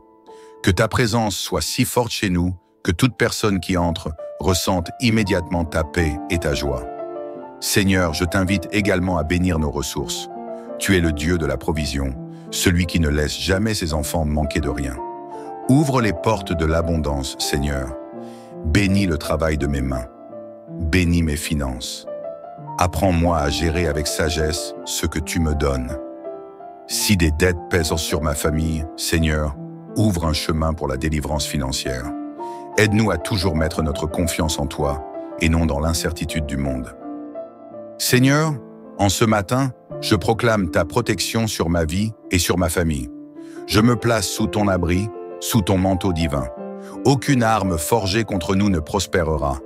Que ta présence soit si forte chez nous que toute personne qui entre ressente immédiatement ta paix et ta joie. Seigneur, je t'invite également à bénir nos ressources. Tu es le Dieu de la provision, celui qui ne laisse jamais ses enfants manquer de rien. Ouvre les portes de l'abondance, Seigneur. Bénis le travail de mes mains. Bénis mes finances. Apprends-moi à gérer avec sagesse ce que tu me donnes. Si des dettes pèsent sur ma famille, Seigneur, ouvre un chemin pour la délivrance financière. Aide-nous à toujours mettre notre confiance en toi et non dans l'incertitude du monde. Seigneur, en ce matin, je proclame ta protection sur ma vie et sur ma famille. Je me place sous ton abri, sous ton manteau divin. Aucune arme forgée contre nous ne prospérera.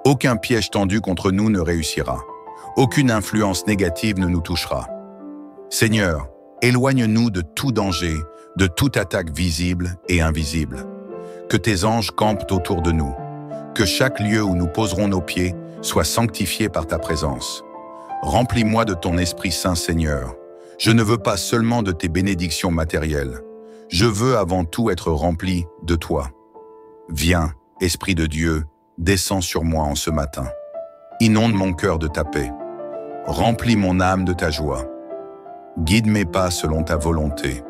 Aucun piège tendu contre nous ne réussira. Aucune influence négative ne nous touchera. Seigneur, éloigne-nous de tout danger, de toute attaque visible et invisible. Que tes anges campent autour de nous. Que chaque lieu où nous poserons nos pieds soit sanctifié par ta présence. Remplis-moi de ton Esprit Saint, Seigneur. Je ne veux pas seulement de tes bénédictions matérielles. Je veux avant tout être rempli de toi. Viens, Esprit de Dieu, descends sur moi en ce matin. Inonde mon cœur de ta paix. Remplis mon âme de ta joie. Guide mes pas selon ta volonté.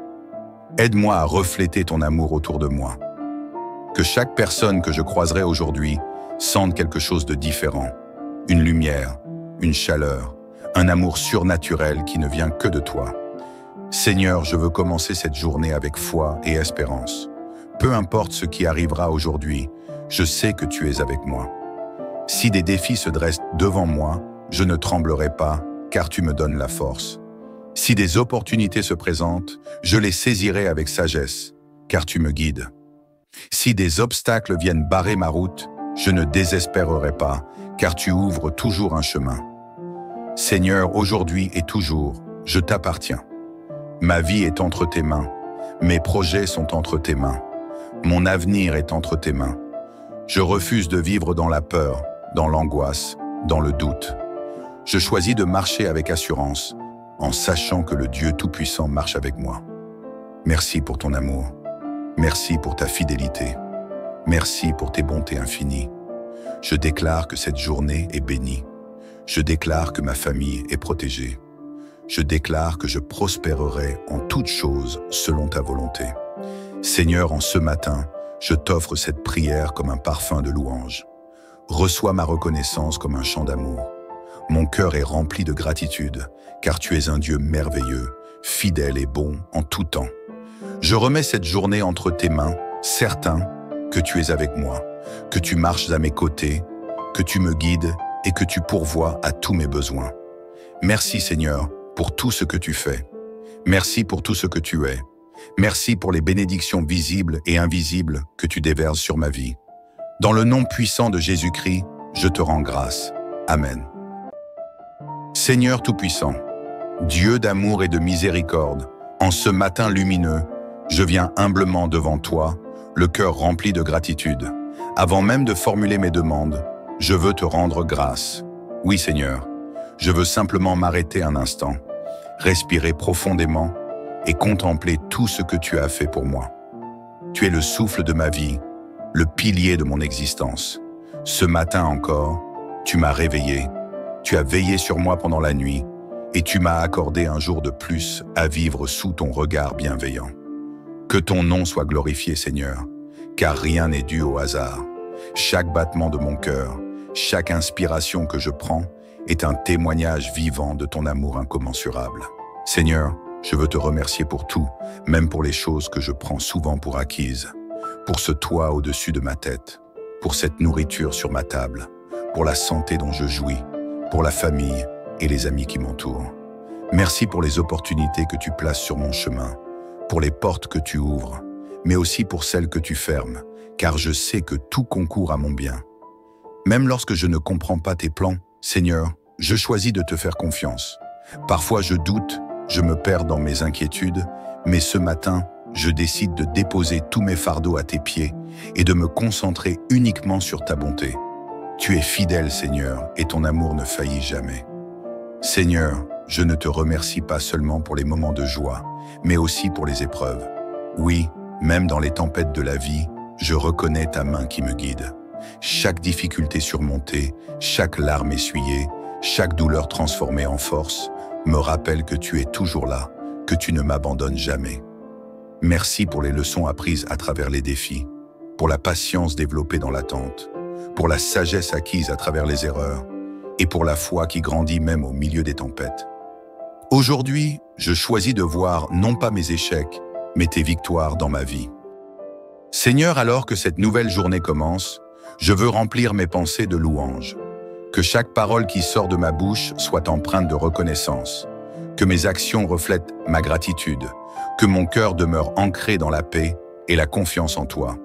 Aide-moi à refléter ton amour autour de moi. Que chaque personne que je croiserai aujourd'hui sente quelque chose de différent. Une lumière, une chaleur, un amour surnaturel qui ne vient que de toi. Seigneur, je veux commencer cette journée avec foi et espérance. Peu importe ce qui arrivera aujourd'hui, je sais que tu es avec moi. Si des défis se dressent devant moi, je ne tremblerai pas, car tu me donnes la force. Si des opportunités se présentent, je les saisirai avec sagesse, car tu me guides. Si des obstacles viennent barrer ma route, je ne désespérerai pas, car tu ouvres toujours un chemin. Seigneur, aujourd'hui et toujours, je t'appartiens. Ma vie est entre tes mains, mes projets sont entre tes mains, mon avenir est entre tes mains. Je refuse de vivre dans la peur, dans l'angoisse, dans le doute. Je choisis de marcher avec assurance, en sachant que le Dieu Tout-Puissant marche avec moi. Merci pour ton amour. Merci pour ta fidélité. Merci pour tes bontés infinies. Je déclare que cette journée est bénie. Je déclare que ma famille est protégée. Je déclare que je prospérerai en toutes choses selon ta volonté. Seigneur, en ce matin, je t'offre cette prière comme un parfum de louange. Reçois ma reconnaissance comme un chant d'amour. Mon cœur est rempli de gratitude, car tu es un Dieu merveilleux, fidèle et bon en tout temps. Je remets cette journée entre tes mains, certain que tu es avec moi, que tu marches à mes côtés, que tu me guides et que tu pourvois à tous mes besoins. Merci Seigneur pour tout ce que tu fais. Merci pour tout ce que tu es. Merci pour les bénédictions visibles et invisibles que tu déverses sur ma vie. Dans le nom puissant de Jésus-Christ, je te rends grâce. Amen. Seigneur Tout-Puissant, Dieu d'amour et de miséricorde, en ce matin lumineux, je viens humblement devant toi, le cœur rempli de gratitude. Avant même de formuler mes demandes, je veux te rendre grâce. Oui Seigneur, je veux simplement m'arrêter un instant, respirer profondément et contempler tout ce que tu as fait pour moi. Tu es le souffle de ma vie, le pilier de mon existence. Ce matin encore, tu m'as réveillé, tu as veillé sur moi pendant la nuit et tu m'as accordé un jour de plus à vivre sous ton regard bienveillant. Que ton nom soit glorifié, Seigneur, car rien n'est dû au hasard. Chaque battement de mon cœur, chaque inspiration que je prends est un témoignage vivant de ton amour incommensurable. Seigneur, je veux te remercier pour tout, même pour les choses que je prends souvent pour acquises, pour ce toit au-dessus de ma tête, pour cette nourriture sur ma table, pour la santé dont je jouis, pour la famille et les amis qui m'entourent. Merci pour les opportunités que tu places sur mon chemin, pour les portes que tu ouvres, mais aussi pour celles que tu fermes, car je sais que tout concourt à mon bien. Même lorsque je ne comprends pas tes plans, Seigneur, je choisis de te faire confiance. Parfois je doute, je me perds dans mes inquiétudes, mais ce matin, je décide de déposer tous mes fardeaux à tes pieds et de me concentrer uniquement sur ta bonté. Tu es fidèle, Seigneur, et ton amour ne faillit jamais. Seigneur, je ne te remercie pas seulement pour les moments de joie, mais aussi pour les épreuves. Oui, même dans les tempêtes de la vie, je reconnais ta main qui me guide. Chaque difficulté surmontée, chaque larme essuyée, chaque douleur transformée en force, me rappelle que tu es toujours là, que tu ne m'abandonnes jamais. Merci pour les leçons apprises à travers les défis, pour la patience développée dans l'attente, pour la sagesse acquise à travers les erreurs, et pour la foi qui grandit même au milieu des tempêtes. Aujourd'hui, je choisis de voir non pas mes échecs, mais tes victoires dans ma vie. Seigneur, alors que cette nouvelle journée commence, je veux remplir mes pensées de louanges. Que chaque parole qui sort de ma bouche soit empreinte de reconnaissance. Que mes actions reflètent ma gratitude. Que mon cœur demeure ancré dans la paix et la confiance en toi.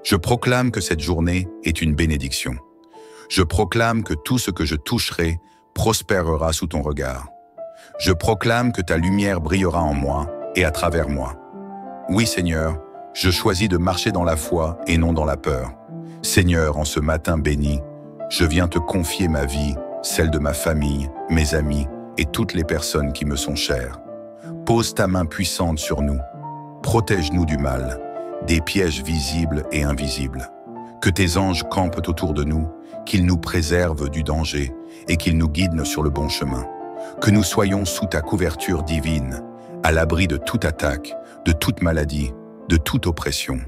Je proclame que cette journée est une bénédiction. Je proclame que tout ce que je toucherai prospérera sous ton regard. Je proclame que ta lumière brillera en moi et à travers moi. Oui, Seigneur, je choisis de marcher dans la foi et non dans la peur. Seigneur, en ce matin béni, je viens te confier ma vie, celle de ma famille, mes amis et toutes les personnes qui me sont chères. Pose ta main puissante sur nous. Protège-nous du mal, des pièges visibles et invisibles. Que tes anges campent autour de nous, qu'ils nous préservent du danger et qu'ils nous guident sur le bon chemin. Que nous soyons sous ta couverture divine, à l'abri de toute attaque, de toute maladie, de toute oppression.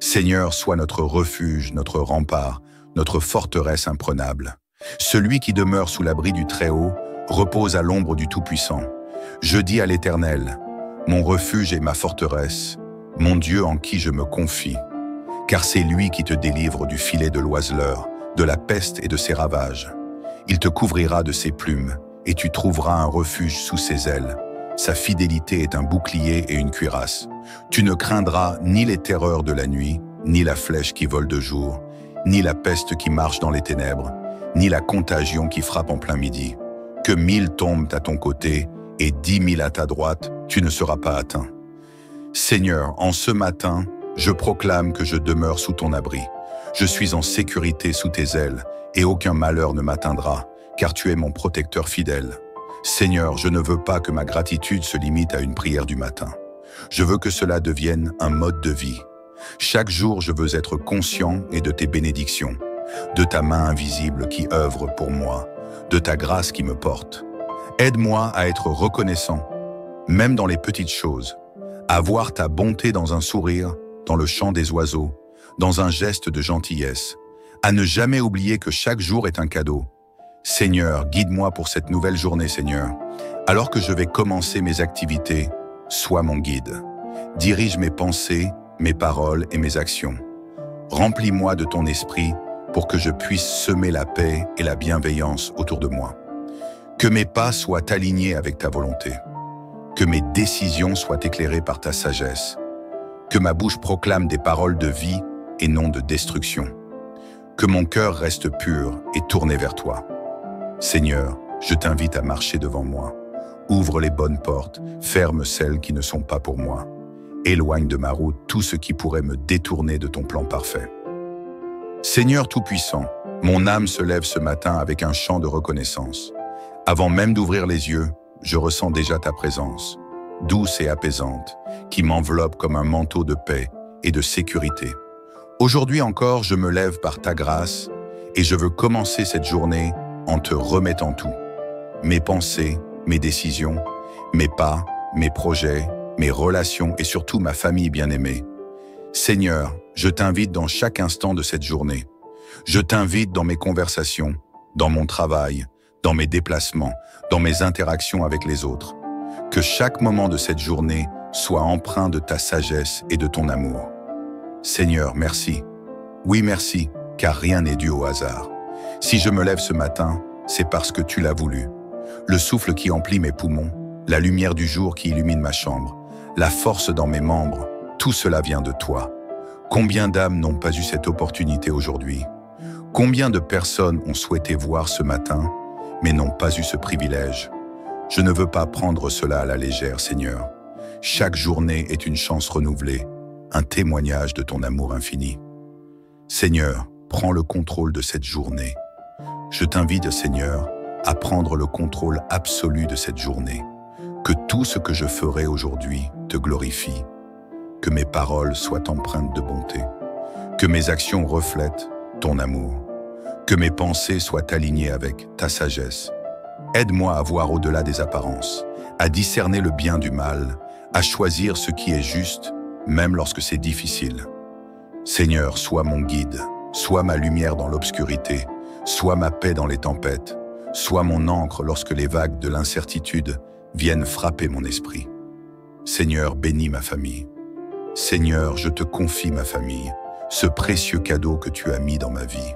Seigneur, sois notre refuge, notre rempart, notre forteresse imprenable. Celui qui demeure sous l'abri du Très-Haut repose à l'ombre du Tout-Puissant. Je dis à l'Éternel, mon refuge et ma forteresse, mon Dieu en qui je me confie. Car c'est lui qui te délivre du filet de l'oiseleur, de la peste et de ses ravages. Il te couvrira de ses plumes, et tu trouveras un refuge sous ses ailes. Sa fidélité est un bouclier et une cuirasse. Tu ne craindras ni les terreurs de la nuit, ni la flèche qui vole de jour, ni la peste qui marche dans les ténèbres, ni la contagion qui frappe en plein midi. Que 1000 tombent à ton côté et 10 000 à ta droite, tu ne seras pas atteint. Seigneur, en ce matin, je proclame que je demeure sous ton abri. Je suis en sécurité sous tes ailes, et aucun malheur ne m'atteindra, car tu es mon protecteur fidèle. Seigneur, je ne veux pas que ma gratitude se limite à une prière du matin. Je veux que cela devienne un mode de vie. Chaque jour, je veux être conscient et de tes bénédictions, de ta main invisible qui œuvre pour moi, de ta grâce qui me porte. Aide-moi à être reconnaissant, même dans les petites choses, à voir ta bonté dans un sourire, dans le chant des oiseaux, dans un geste de gentillesse, à ne jamais oublier que chaque jour est un cadeau. Seigneur, guide-moi pour cette nouvelle journée, Seigneur. Alors que je vais commencer mes activités, sois mon guide. Dirige mes pensées, mes paroles et mes actions. Remplis-moi de ton esprit pour que je puisse semer la paix et la bienveillance autour de moi. Que mes pas soient alignés avec ta volonté. Que mes décisions soient éclairées par ta sagesse. Que ma bouche proclame des paroles de vie et non de destruction. Que mon cœur reste pur et tourné vers toi. Seigneur, je t'invite à marcher devant moi. Ouvre les bonnes portes, ferme celles qui ne sont pas pour moi. Éloigne de ma route tout ce qui pourrait me détourner de ton plan parfait. Seigneur Tout-Puissant, mon âme se lève ce matin avec un chant de reconnaissance. Avant même d'ouvrir les yeux, je ressens déjà ta présence, douce et apaisante, qui m'enveloppe comme un manteau de paix et de sécurité. Aujourd'hui encore, je me lève par ta grâce et je veux commencer cette journée en te remettant tout. Mes pensées, mes décisions, mes pas, mes projets, mes relations et surtout ma famille bien-aimée. Seigneur, je t'invite dans chaque instant de cette journée. Je t'invite dans mes conversations, dans mon travail, dans mes déplacements, dans mes interactions avec les autres. Que chaque moment de cette journée soit empreint de ta sagesse et de ton amour. Seigneur, merci. Oui, merci, car rien n'est dû au hasard. Si je me lève ce matin, c'est parce que tu l'as voulu. Le souffle qui emplit mes poumons, la lumière du jour qui illumine ma chambre, la force dans mes membres, tout cela vient de toi. Combien d'âmes n'ont pas eu cette opportunité aujourd'hui? Combien de personnes ont souhaité voir ce matin, mais n'ont pas eu ce privilège? Je ne veux pas prendre cela à la légère, Seigneur. Chaque journée est une chance renouvelée, un témoignage de ton amour infini. Seigneur, prends le contrôle de cette journée. Je t'invite, Seigneur, à prendre le contrôle absolu de cette journée. Que tout ce que je ferai aujourd'hui te glorifie. Que mes paroles soient empreintes de bonté. Que mes actions reflètent ton amour. Que mes pensées soient alignées avec ta sagesse. Aide-moi à voir au-delà des apparences, à discerner le bien du mal, à choisir ce qui est juste, même lorsque c'est difficile. Seigneur, sois mon guide, sois ma lumière dans l'obscurité, sois ma paix dans les tempêtes, sois mon ancre lorsque les vagues de l'incertitude viennent frapper mon esprit. Seigneur, bénis ma famille. Seigneur, je te confie ma famille, ce précieux cadeau que tu as mis dans ma vie.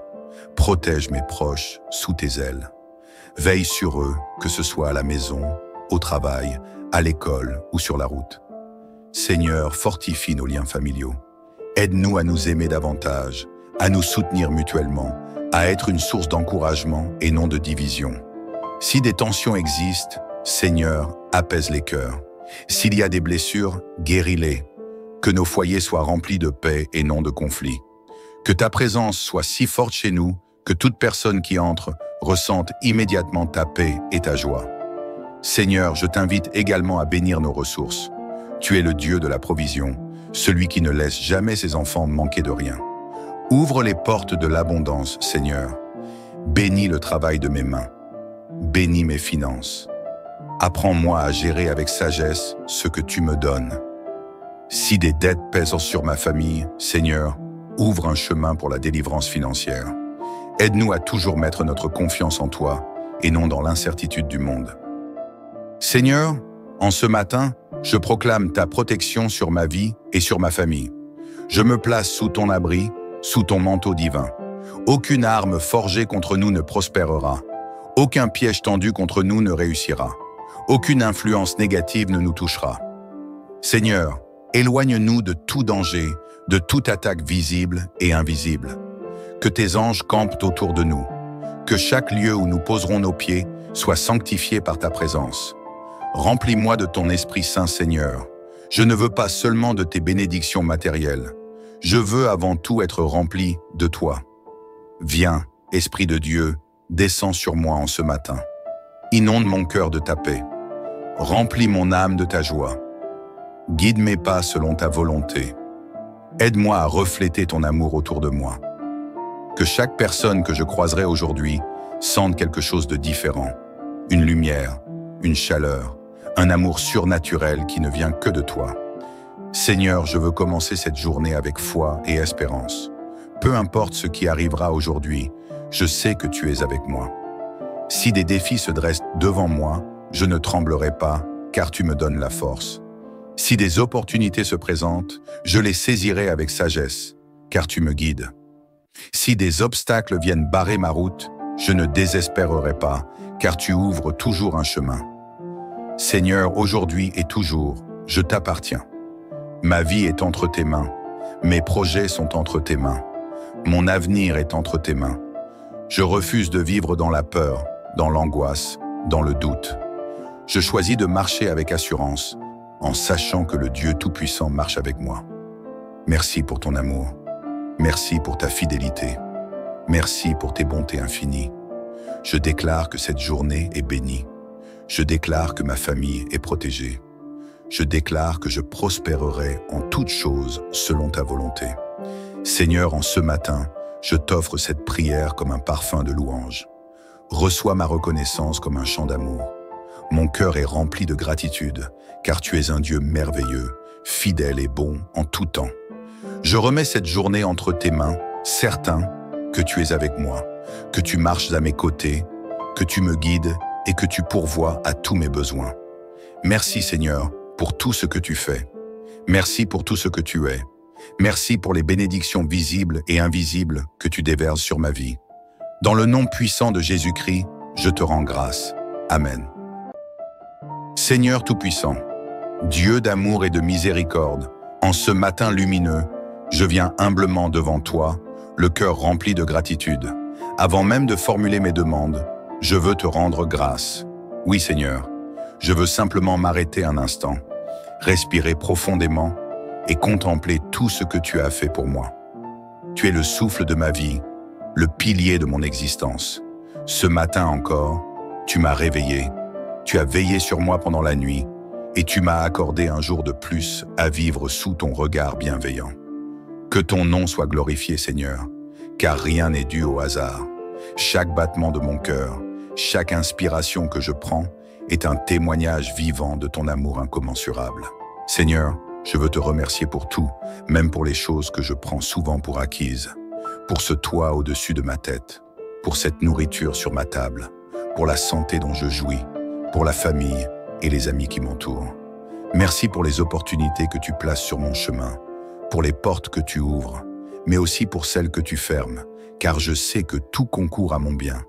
Protège mes proches sous tes ailes. Veille sur eux, que ce soit à la maison, au travail, à l'école ou sur la route. Seigneur, fortifie nos liens familiaux. Aide-nous à nous aimer davantage, à nous soutenir mutuellement, à être une source d'encouragement et non de division. Si des tensions existent, Seigneur, apaise les cœurs. S'il y a des blessures, guéris-les. Que nos foyers soient remplis de paix et non de conflits. Que ta présence soit si forte chez nous que toute personne qui entre ressente immédiatement ta paix et ta joie. Seigneur, je t'invite également à bénir nos ressources. Tu es le Dieu de la provision, celui qui ne laisse jamais ses enfants manquer de rien. Ouvre les portes de l'abondance, Seigneur. Bénis le travail de mes mains. Bénis mes finances. Apprends-moi à gérer avec sagesse ce que tu me donnes. Si des dettes pèsent sur ma famille, Seigneur, ouvre un chemin pour la délivrance financière. Aide-nous à toujours mettre notre confiance en toi et non dans l'incertitude du monde. Seigneur, en ce matin, je proclame ta protection sur ma vie et sur ma famille. Je me place sous ton abri, sous ton manteau divin. Aucune arme forgée contre nous ne prospérera. Aucun piège tendu contre nous ne réussira. Aucune influence négative ne nous touchera. Seigneur, éloigne-nous de tout danger, de toute attaque visible et invisible. Que tes anges campent autour de nous. Que chaque lieu où nous poserons nos pieds soit sanctifié par ta présence. Remplis-moi de ton Esprit Saint, Seigneur. Je ne veux pas seulement de tes bénédictions matérielles. Je veux avant tout être rempli de toi. Viens, Esprit de Dieu, descends sur moi en ce matin. Inonde mon cœur de ta paix. Remplis mon âme de ta joie. Guide mes pas selon ta volonté. Aide-moi à refléter ton amour autour de moi. Que chaque personne que je croiserai aujourd'hui sente quelque chose de différent. Une lumière, une chaleur, un amour surnaturel qui ne vient que de toi. Seigneur, je veux commencer cette journée avec foi et espérance. Peu importe ce qui arrivera aujourd'hui, je sais que tu es avec moi. Si des défis se dressent devant moi, je ne tremblerai pas, car tu me donnes la force. Si des opportunités se présentent, je les saisirai avec sagesse, car tu me guides. Si des obstacles viennent barrer ma route, je ne désespérerai pas, car tu ouvres toujours un chemin. Seigneur, aujourd'hui et toujours, je t'appartiens. Ma vie est entre tes mains, mes projets sont entre tes mains, mon avenir est entre tes mains. Je refuse de vivre dans la peur, dans l'angoisse, dans le doute. Je choisis de marcher avec assurance, en sachant que le Dieu Tout-Puissant marche avec moi. Merci pour ton amour. Merci pour ta fidélité. Merci pour tes bontés infinies. Je déclare que cette journée est bénie. Je déclare que ma famille est protégée. Je déclare que je prospérerai en toutes choses selon ta volonté. Seigneur, en ce matin, je t'offre cette prière comme un parfum de louange. Reçois ma reconnaissance comme un chant d'amour. Mon cœur est rempli de gratitude, car tu es un Dieu merveilleux, fidèle et bon en tout temps. Je remets cette journée entre tes mains, certain que tu es avec moi, que tu marches à mes côtés, que tu me guides et que tu pourvois à tous mes besoins. Merci Seigneur pour tout ce que tu fais. Merci pour tout ce que tu es. Merci pour les bénédictions visibles et invisibles que tu déverses sur ma vie. Dans le nom puissant de Jésus-Christ, je te rends grâce. Amen. Seigneur Tout-Puissant, Dieu d'amour et de miséricorde, en ce matin lumineux, je viens humblement devant toi, le cœur rempli de gratitude. Avant même de formuler mes demandes, je veux te rendre grâce. Oui Seigneur, je veux simplement m'arrêter un instant, respirer profondément et contempler tout ce que tu as fait pour moi. Tu es le souffle de ma vie, le pilier de mon existence. Ce matin encore, tu m'as réveillé, tu as veillé sur moi pendant la nuit et tu m'as accordé un jour de plus à vivre sous ton regard bienveillant. Que ton nom soit glorifié, Seigneur, car rien n'est dû au hasard. Chaque battement de mon cœur, chaque inspiration que je prends est un témoignage vivant de ton amour incommensurable. Seigneur, je veux te remercier pour tout, même pour les choses que je prends souvent pour acquises, pour ce toit au-dessus de ma tête, pour cette nourriture sur ma table, pour la santé dont je jouis, pour la famille et les amis qui m'entourent. Merci pour les opportunités que tu places sur mon chemin, pour les portes que tu ouvres, mais aussi pour celles que tu fermes, car je sais que tout concourt à mon bien.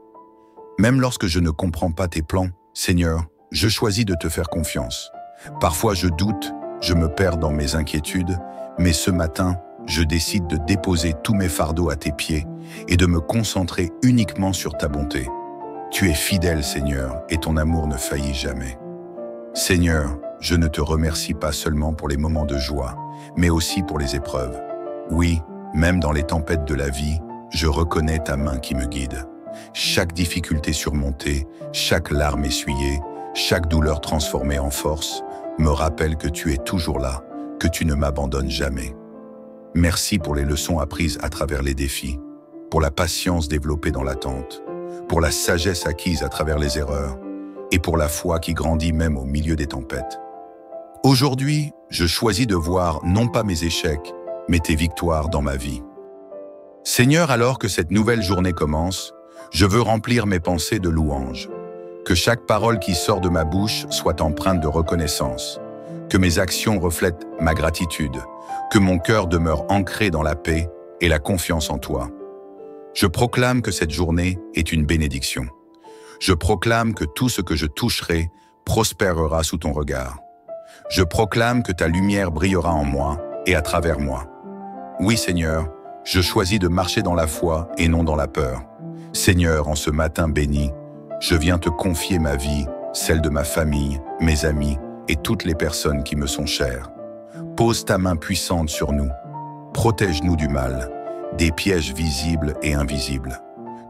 Même lorsque je ne comprends pas tes plans, Seigneur, je choisis de te faire confiance. Parfois je doute, je me perds dans mes inquiétudes, mais ce matin, je décide de déposer tous mes fardeaux à tes pieds et de me concentrer uniquement sur ta bonté. Tu es fidèle, Seigneur, et ton amour ne faillit jamais. Seigneur, je ne te remercie pas seulement pour les moments de joie, mais aussi pour les épreuves. Oui, même dans les tempêtes de la vie, je reconnais ta main qui me guide. Chaque difficulté surmontée, chaque larme essuyée, chaque douleur transformée en force, me rappelle que tu es toujours là, que tu ne m'abandonnes jamais. Merci pour les leçons apprises à travers les défis, pour la patience développée dans l'attente, pour la sagesse acquise à travers les erreurs, et pour la foi qui grandit même au milieu des tempêtes. Aujourd'hui, je choisis de voir non pas mes échecs, mais tes victoires dans ma vie. Seigneur, alors que cette nouvelle journée commence, je veux remplir mes pensées de louanges. Que chaque parole qui sort de ma bouche soit empreinte de reconnaissance. Que mes actions reflètent ma gratitude. Que mon cœur demeure ancré dans la paix et la confiance en toi. Je proclame que cette journée est une bénédiction. Je proclame que tout ce que je toucherai prospérera sous ton regard. Je proclame que ta lumière brillera en moi et à travers moi. Oui, Seigneur, je choisis de marcher dans la foi et non dans la peur. Seigneur, en ce matin béni, je viens te confier ma vie, celle de ma famille, mes amis et toutes les personnes qui me sont chères. Pose ta main puissante sur nous. Protège-nous du mal, des pièges visibles et invisibles.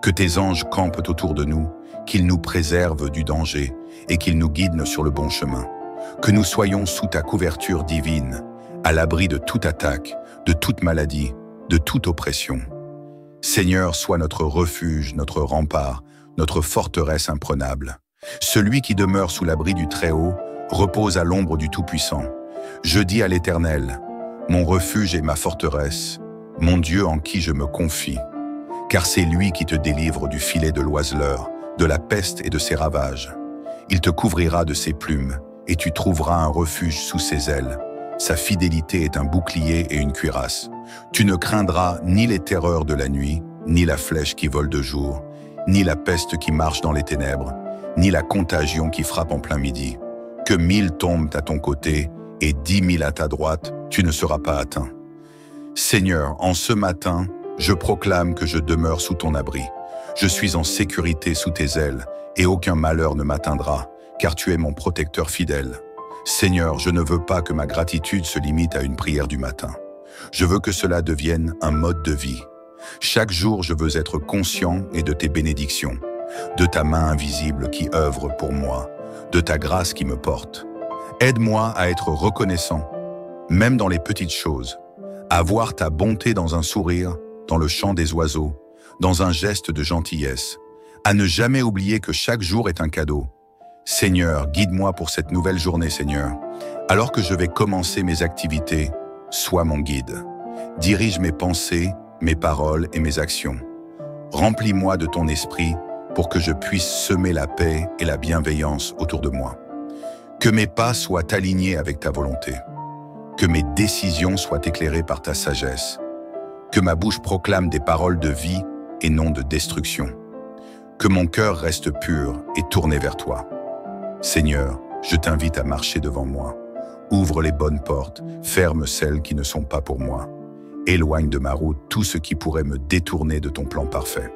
Que tes anges campent autour de nous, qu'ils nous préservent du danger et qu'ils nous guident sur le bon chemin. Que nous soyons sous ta couverture divine, à l'abri de toute attaque, de toute maladie, de toute oppression. Seigneur, sois notre refuge, notre rempart, notre forteresse imprenable. Celui qui demeure sous l'abri du Très-Haut repose à l'ombre du Tout-Puissant. Je dis à l'Éternel, mon refuge et ma forteresse, mon Dieu en qui je me confie. Car c'est lui qui te délivre du filet de l'oiseleur, de la peste et de ses ravages. Il te couvrira de ses plumes, et tu trouveras un refuge sous ses ailes. Sa fidélité est un bouclier et une cuirasse. Tu ne craindras ni les terreurs de la nuit, ni la flèche qui vole de jour, ni la peste qui marche dans les ténèbres, ni la contagion qui frappe en plein midi. Que 1000 tombent à ton côté et 10 000 à ta droite, tu ne seras pas atteint. Seigneur, en ce matin, je proclame que je demeure sous ton abri. Je suis en sécurité sous tes ailes et aucun malheur ne m'atteindra, car tu es mon protecteur fidèle. Seigneur, je ne veux pas que ma gratitude se limite à une prière du matin. Je veux que cela devienne un mode de vie. Chaque jour, je veux être conscient et de tes bénédictions, de ta main invisible qui œuvre pour moi, de ta grâce qui me porte. Aide-moi à être reconnaissant, même dans les petites choses, à voir ta bonté dans un sourire, dans le chant des oiseaux, dans un geste de gentillesse, à ne jamais oublier que chaque jour est un cadeau. Seigneur, guide-moi pour cette nouvelle journée, Seigneur. Alors que je vais commencer mes activités, sois mon guide. Dirige mes pensées, mes paroles et mes actions. Remplis-moi de ton esprit pour que je puisse semer la paix et la bienveillance autour de moi. Que mes pas soient alignés avec ta volonté. Que mes décisions soient éclairées par ta sagesse. Que ma bouche proclame des paroles de vie et non de destruction. Que mon cœur reste pur et tourné vers toi. Seigneur, je t'invite à marcher devant moi. Ouvre les bonnes portes, ferme celles qui ne sont pas pour moi. Éloigne de ma route tout ce qui pourrait me détourner de ton plan parfait.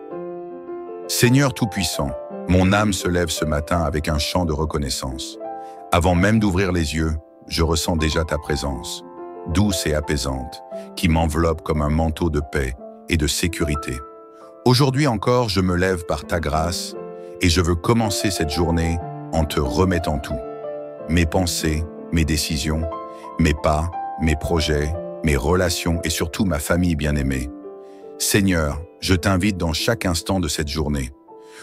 Seigneur Tout-Puissant, mon âme se lève ce matin avec un chant de reconnaissance. Avant même d'ouvrir les yeux, je ressens déjà ta présence, douce et apaisante, qui m'enveloppe comme un manteau de paix et de sécurité. Aujourd'hui encore, je me lève par ta grâce et je veux commencer cette journée en te remettant tout. Mes pensées, mes décisions, mes pas, mes projets, mes relations et surtout ma famille bien-aimée. Seigneur, je t'invite dans chaque instant de cette journée.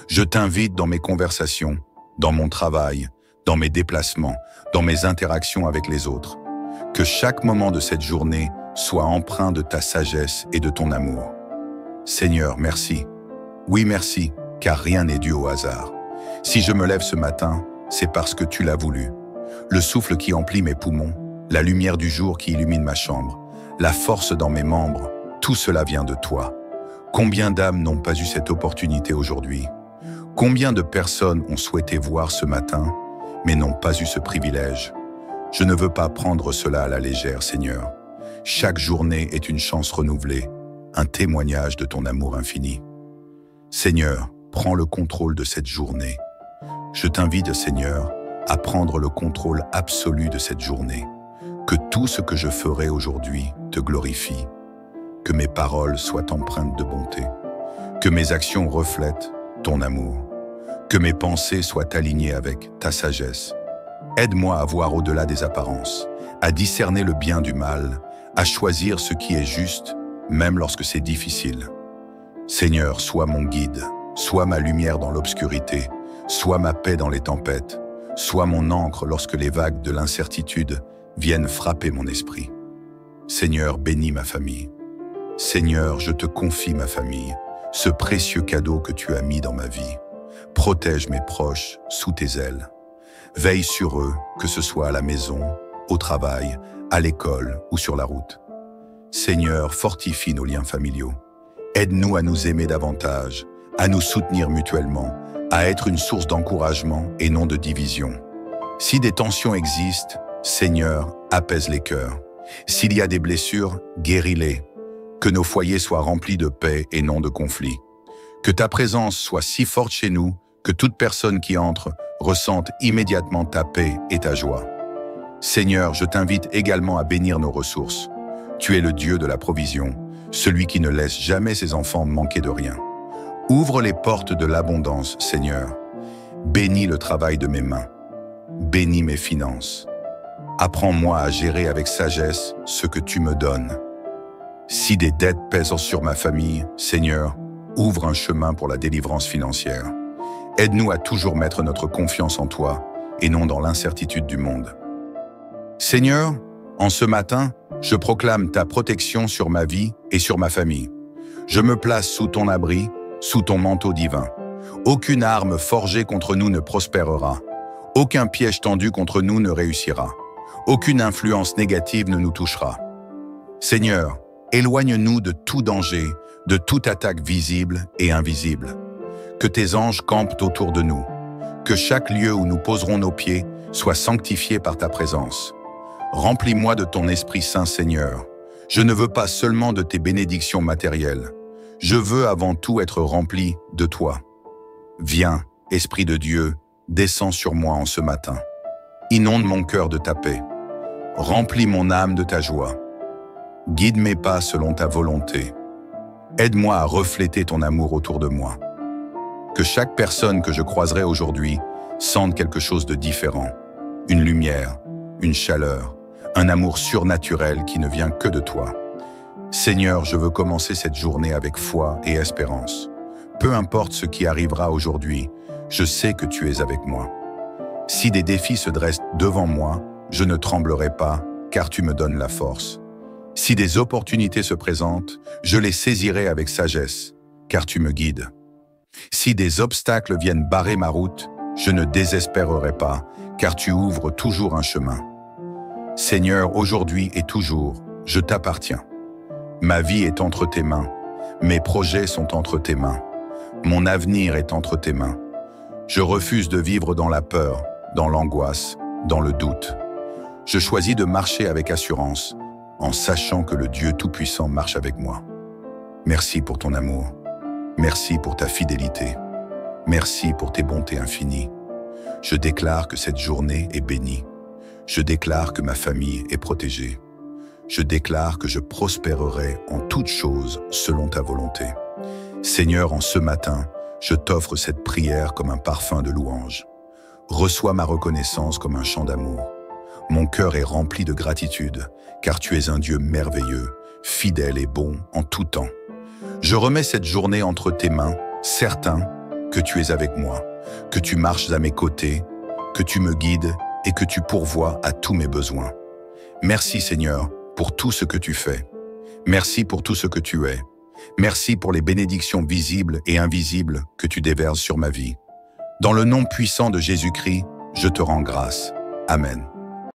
Je t'invite dans mes conversations, dans mon travail, dans mes déplacements, dans mes interactions avec les autres. Que chaque moment de cette journée soit empreint de ta sagesse et de ton amour. Seigneur, merci. Oui, merci, car rien n'est dû au hasard. Si je me lève ce matin, c'est parce que tu l'as voulu. Le souffle qui emplit mes poumons, la lumière du jour qui illumine ma chambre, la force dans mes membres, tout cela vient de toi. Combien d'âmes n'ont pas eu cette opportunité aujourd'hui? Combien de personnes ont souhaité voir ce matin, mais n'ont pas eu ce privilège? Je ne veux pas prendre cela à la légère, Seigneur. Chaque journée est une chance renouvelée, un témoignage de ton amour infini. Seigneur, prends le contrôle de cette journée. Je t'invite, Seigneur, à prendre le contrôle absolu de cette journée. Que tout ce que je ferai aujourd'hui te glorifie. Que mes paroles soient empreintes de bonté. Que mes actions reflètent ton amour. Que mes pensées soient alignées avec ta sagesse. Aide-moi à voir au-delà des apparences, à discerner le bien du mal, à choisir ce qui est juste, même lorsque c'est difficile. Seigneur, sois mon guide, sois ma lumière dans l'obscurité, sois ma paix dans les tempêtes, sois mon ancre lorsque les vagues de l'incertitude viennent frapper mon esprit. Seigneur, bénis ma famille. Seigneur, je te confie ma famille, ce précieux cadeau que tu as mis dans ma vie. Protège mes proches sous tes ailes. Veille sur eux, que ce soit à la maison, au travail, à l'école ou sur la route. Seigneur, fortifie nos liens familiaux. Aide-nous à nous aimer davantage, à nous soutenir mutuellement, à être une source d'encouragement et non de division. Si des tensions existent, Seigneur, apaise les cœurs. S'il y a des blessures, guéris-les. Que nos foyers soient remplis de paix et non de conflits. Que ta présence soit si forte chez nous que toute personne qui entre ressente immédiatement ta paix et ta joie. Seigneur, je t'invite également à bénir nos ressources. Tu es le Dieu de la provision, celui qui ne laisse jamais ses enfants manquer de rien. Ouvre les portes de l'abondance, Seigneur. Bénis le travail de mes mains. Bénis mes finances. Apprends-moi à gérer avec sagesse ce que tu me donnes. Si des dettes pèsent sur ma famille, Seigneur, ouvre un chemin pour la délivrance financière. Aide-nous à toujours mettre notre confiance en toi et non dans l'incertitude du monde. Seigneur, en ce matin, je proclame ta protection sur ma vie et sur ma famille. Je me place sous ton abri, sous ton manteau divin. Aucune arme forgée contre nous ne prospérera. Aucun piège tendu contre nous ne réussira. Aucune influence négative ne nous touchera. Seigneur, éloigne-nous de tout danger, de toute attaque visible et invisible. Que tes anges campent autour de nous. Que chaque lieu où nous poserons nos pieds soit sanctifié par ta présence. Remplis-moi de ton Esprit Saint, Seigneur. Je ne veux pas seulement de tes bénédictions matérielles. Je veux avant tout être rempli de toi. Viens, Esprit de Dieu, descends sur moi en ce matin. Inonde mon cœur de ta paix. Remplis mon âme de ta joie. Guide mes pas selon ta volonté. Aide-moi à refléter ton amour autour de moi. Que chaque personne que je croiserai aujourd'hui sente quelque chose de différent. Une lumière, une chaleur, un amour surnaturel qui ne vient que de toi. Seigneur, je veux commencer cette journée avec foi et espérance. Peu importe ce qui arrivera aujourd'hui, je sais que tu es avec moi. Si des défis se dressent devant moi, je ne tremblerai pas, car tu me donnes la force. Si des opportunités se présentent, je les saisirai avec sagesse, car tu me guides. Si des obstacles viennent barrer ma route, je ne désespérerai pas, car tu ouvres toujours un chemin. Seigneur, aujourd'hui et toujours, je t'appartiens. Ma vie est entre tes mains, mes projets sont entre tes mains, mon avenir est entre tes mains. Je refuse de vivre dans la peur, dans l'angoisse, dans le doute. Je choisis de marcher avec assurance, en sachant que le Dieu Tout-Puissant marche avec moi. Merci pour ton amour. Merci pour ta fidélité. Merci pour tes bontés infinies. Je déclare que cette journée est bénie. Je déclare que ma famille est protégée. Je déclare que je prospérerai en toutes choses selon ta volonté. Seigneur, en ce matin, je t'offre cette prière comme un parfum de louange. Reçois ma reconnaissance comme un chant d'amour. Mon cœur est rempli de gratitude, car tu es un Dieu merveilleux, fidèle et bon en tout temps. Je remets cette journée entre tes mains, certain que tu es avec moi, que tu marches à mes côtés, que tu me guides et que tu pourvois à tous mes besoins. Merci Seigneur pour tout ce que tu fais. Merci pour tout ce que tu es. Merci pour les bénédictions visibles et invisibles que tu déverses sur ma vie. Dans le nom puissant de Jésus-Christ, je te rends grâce. Amen.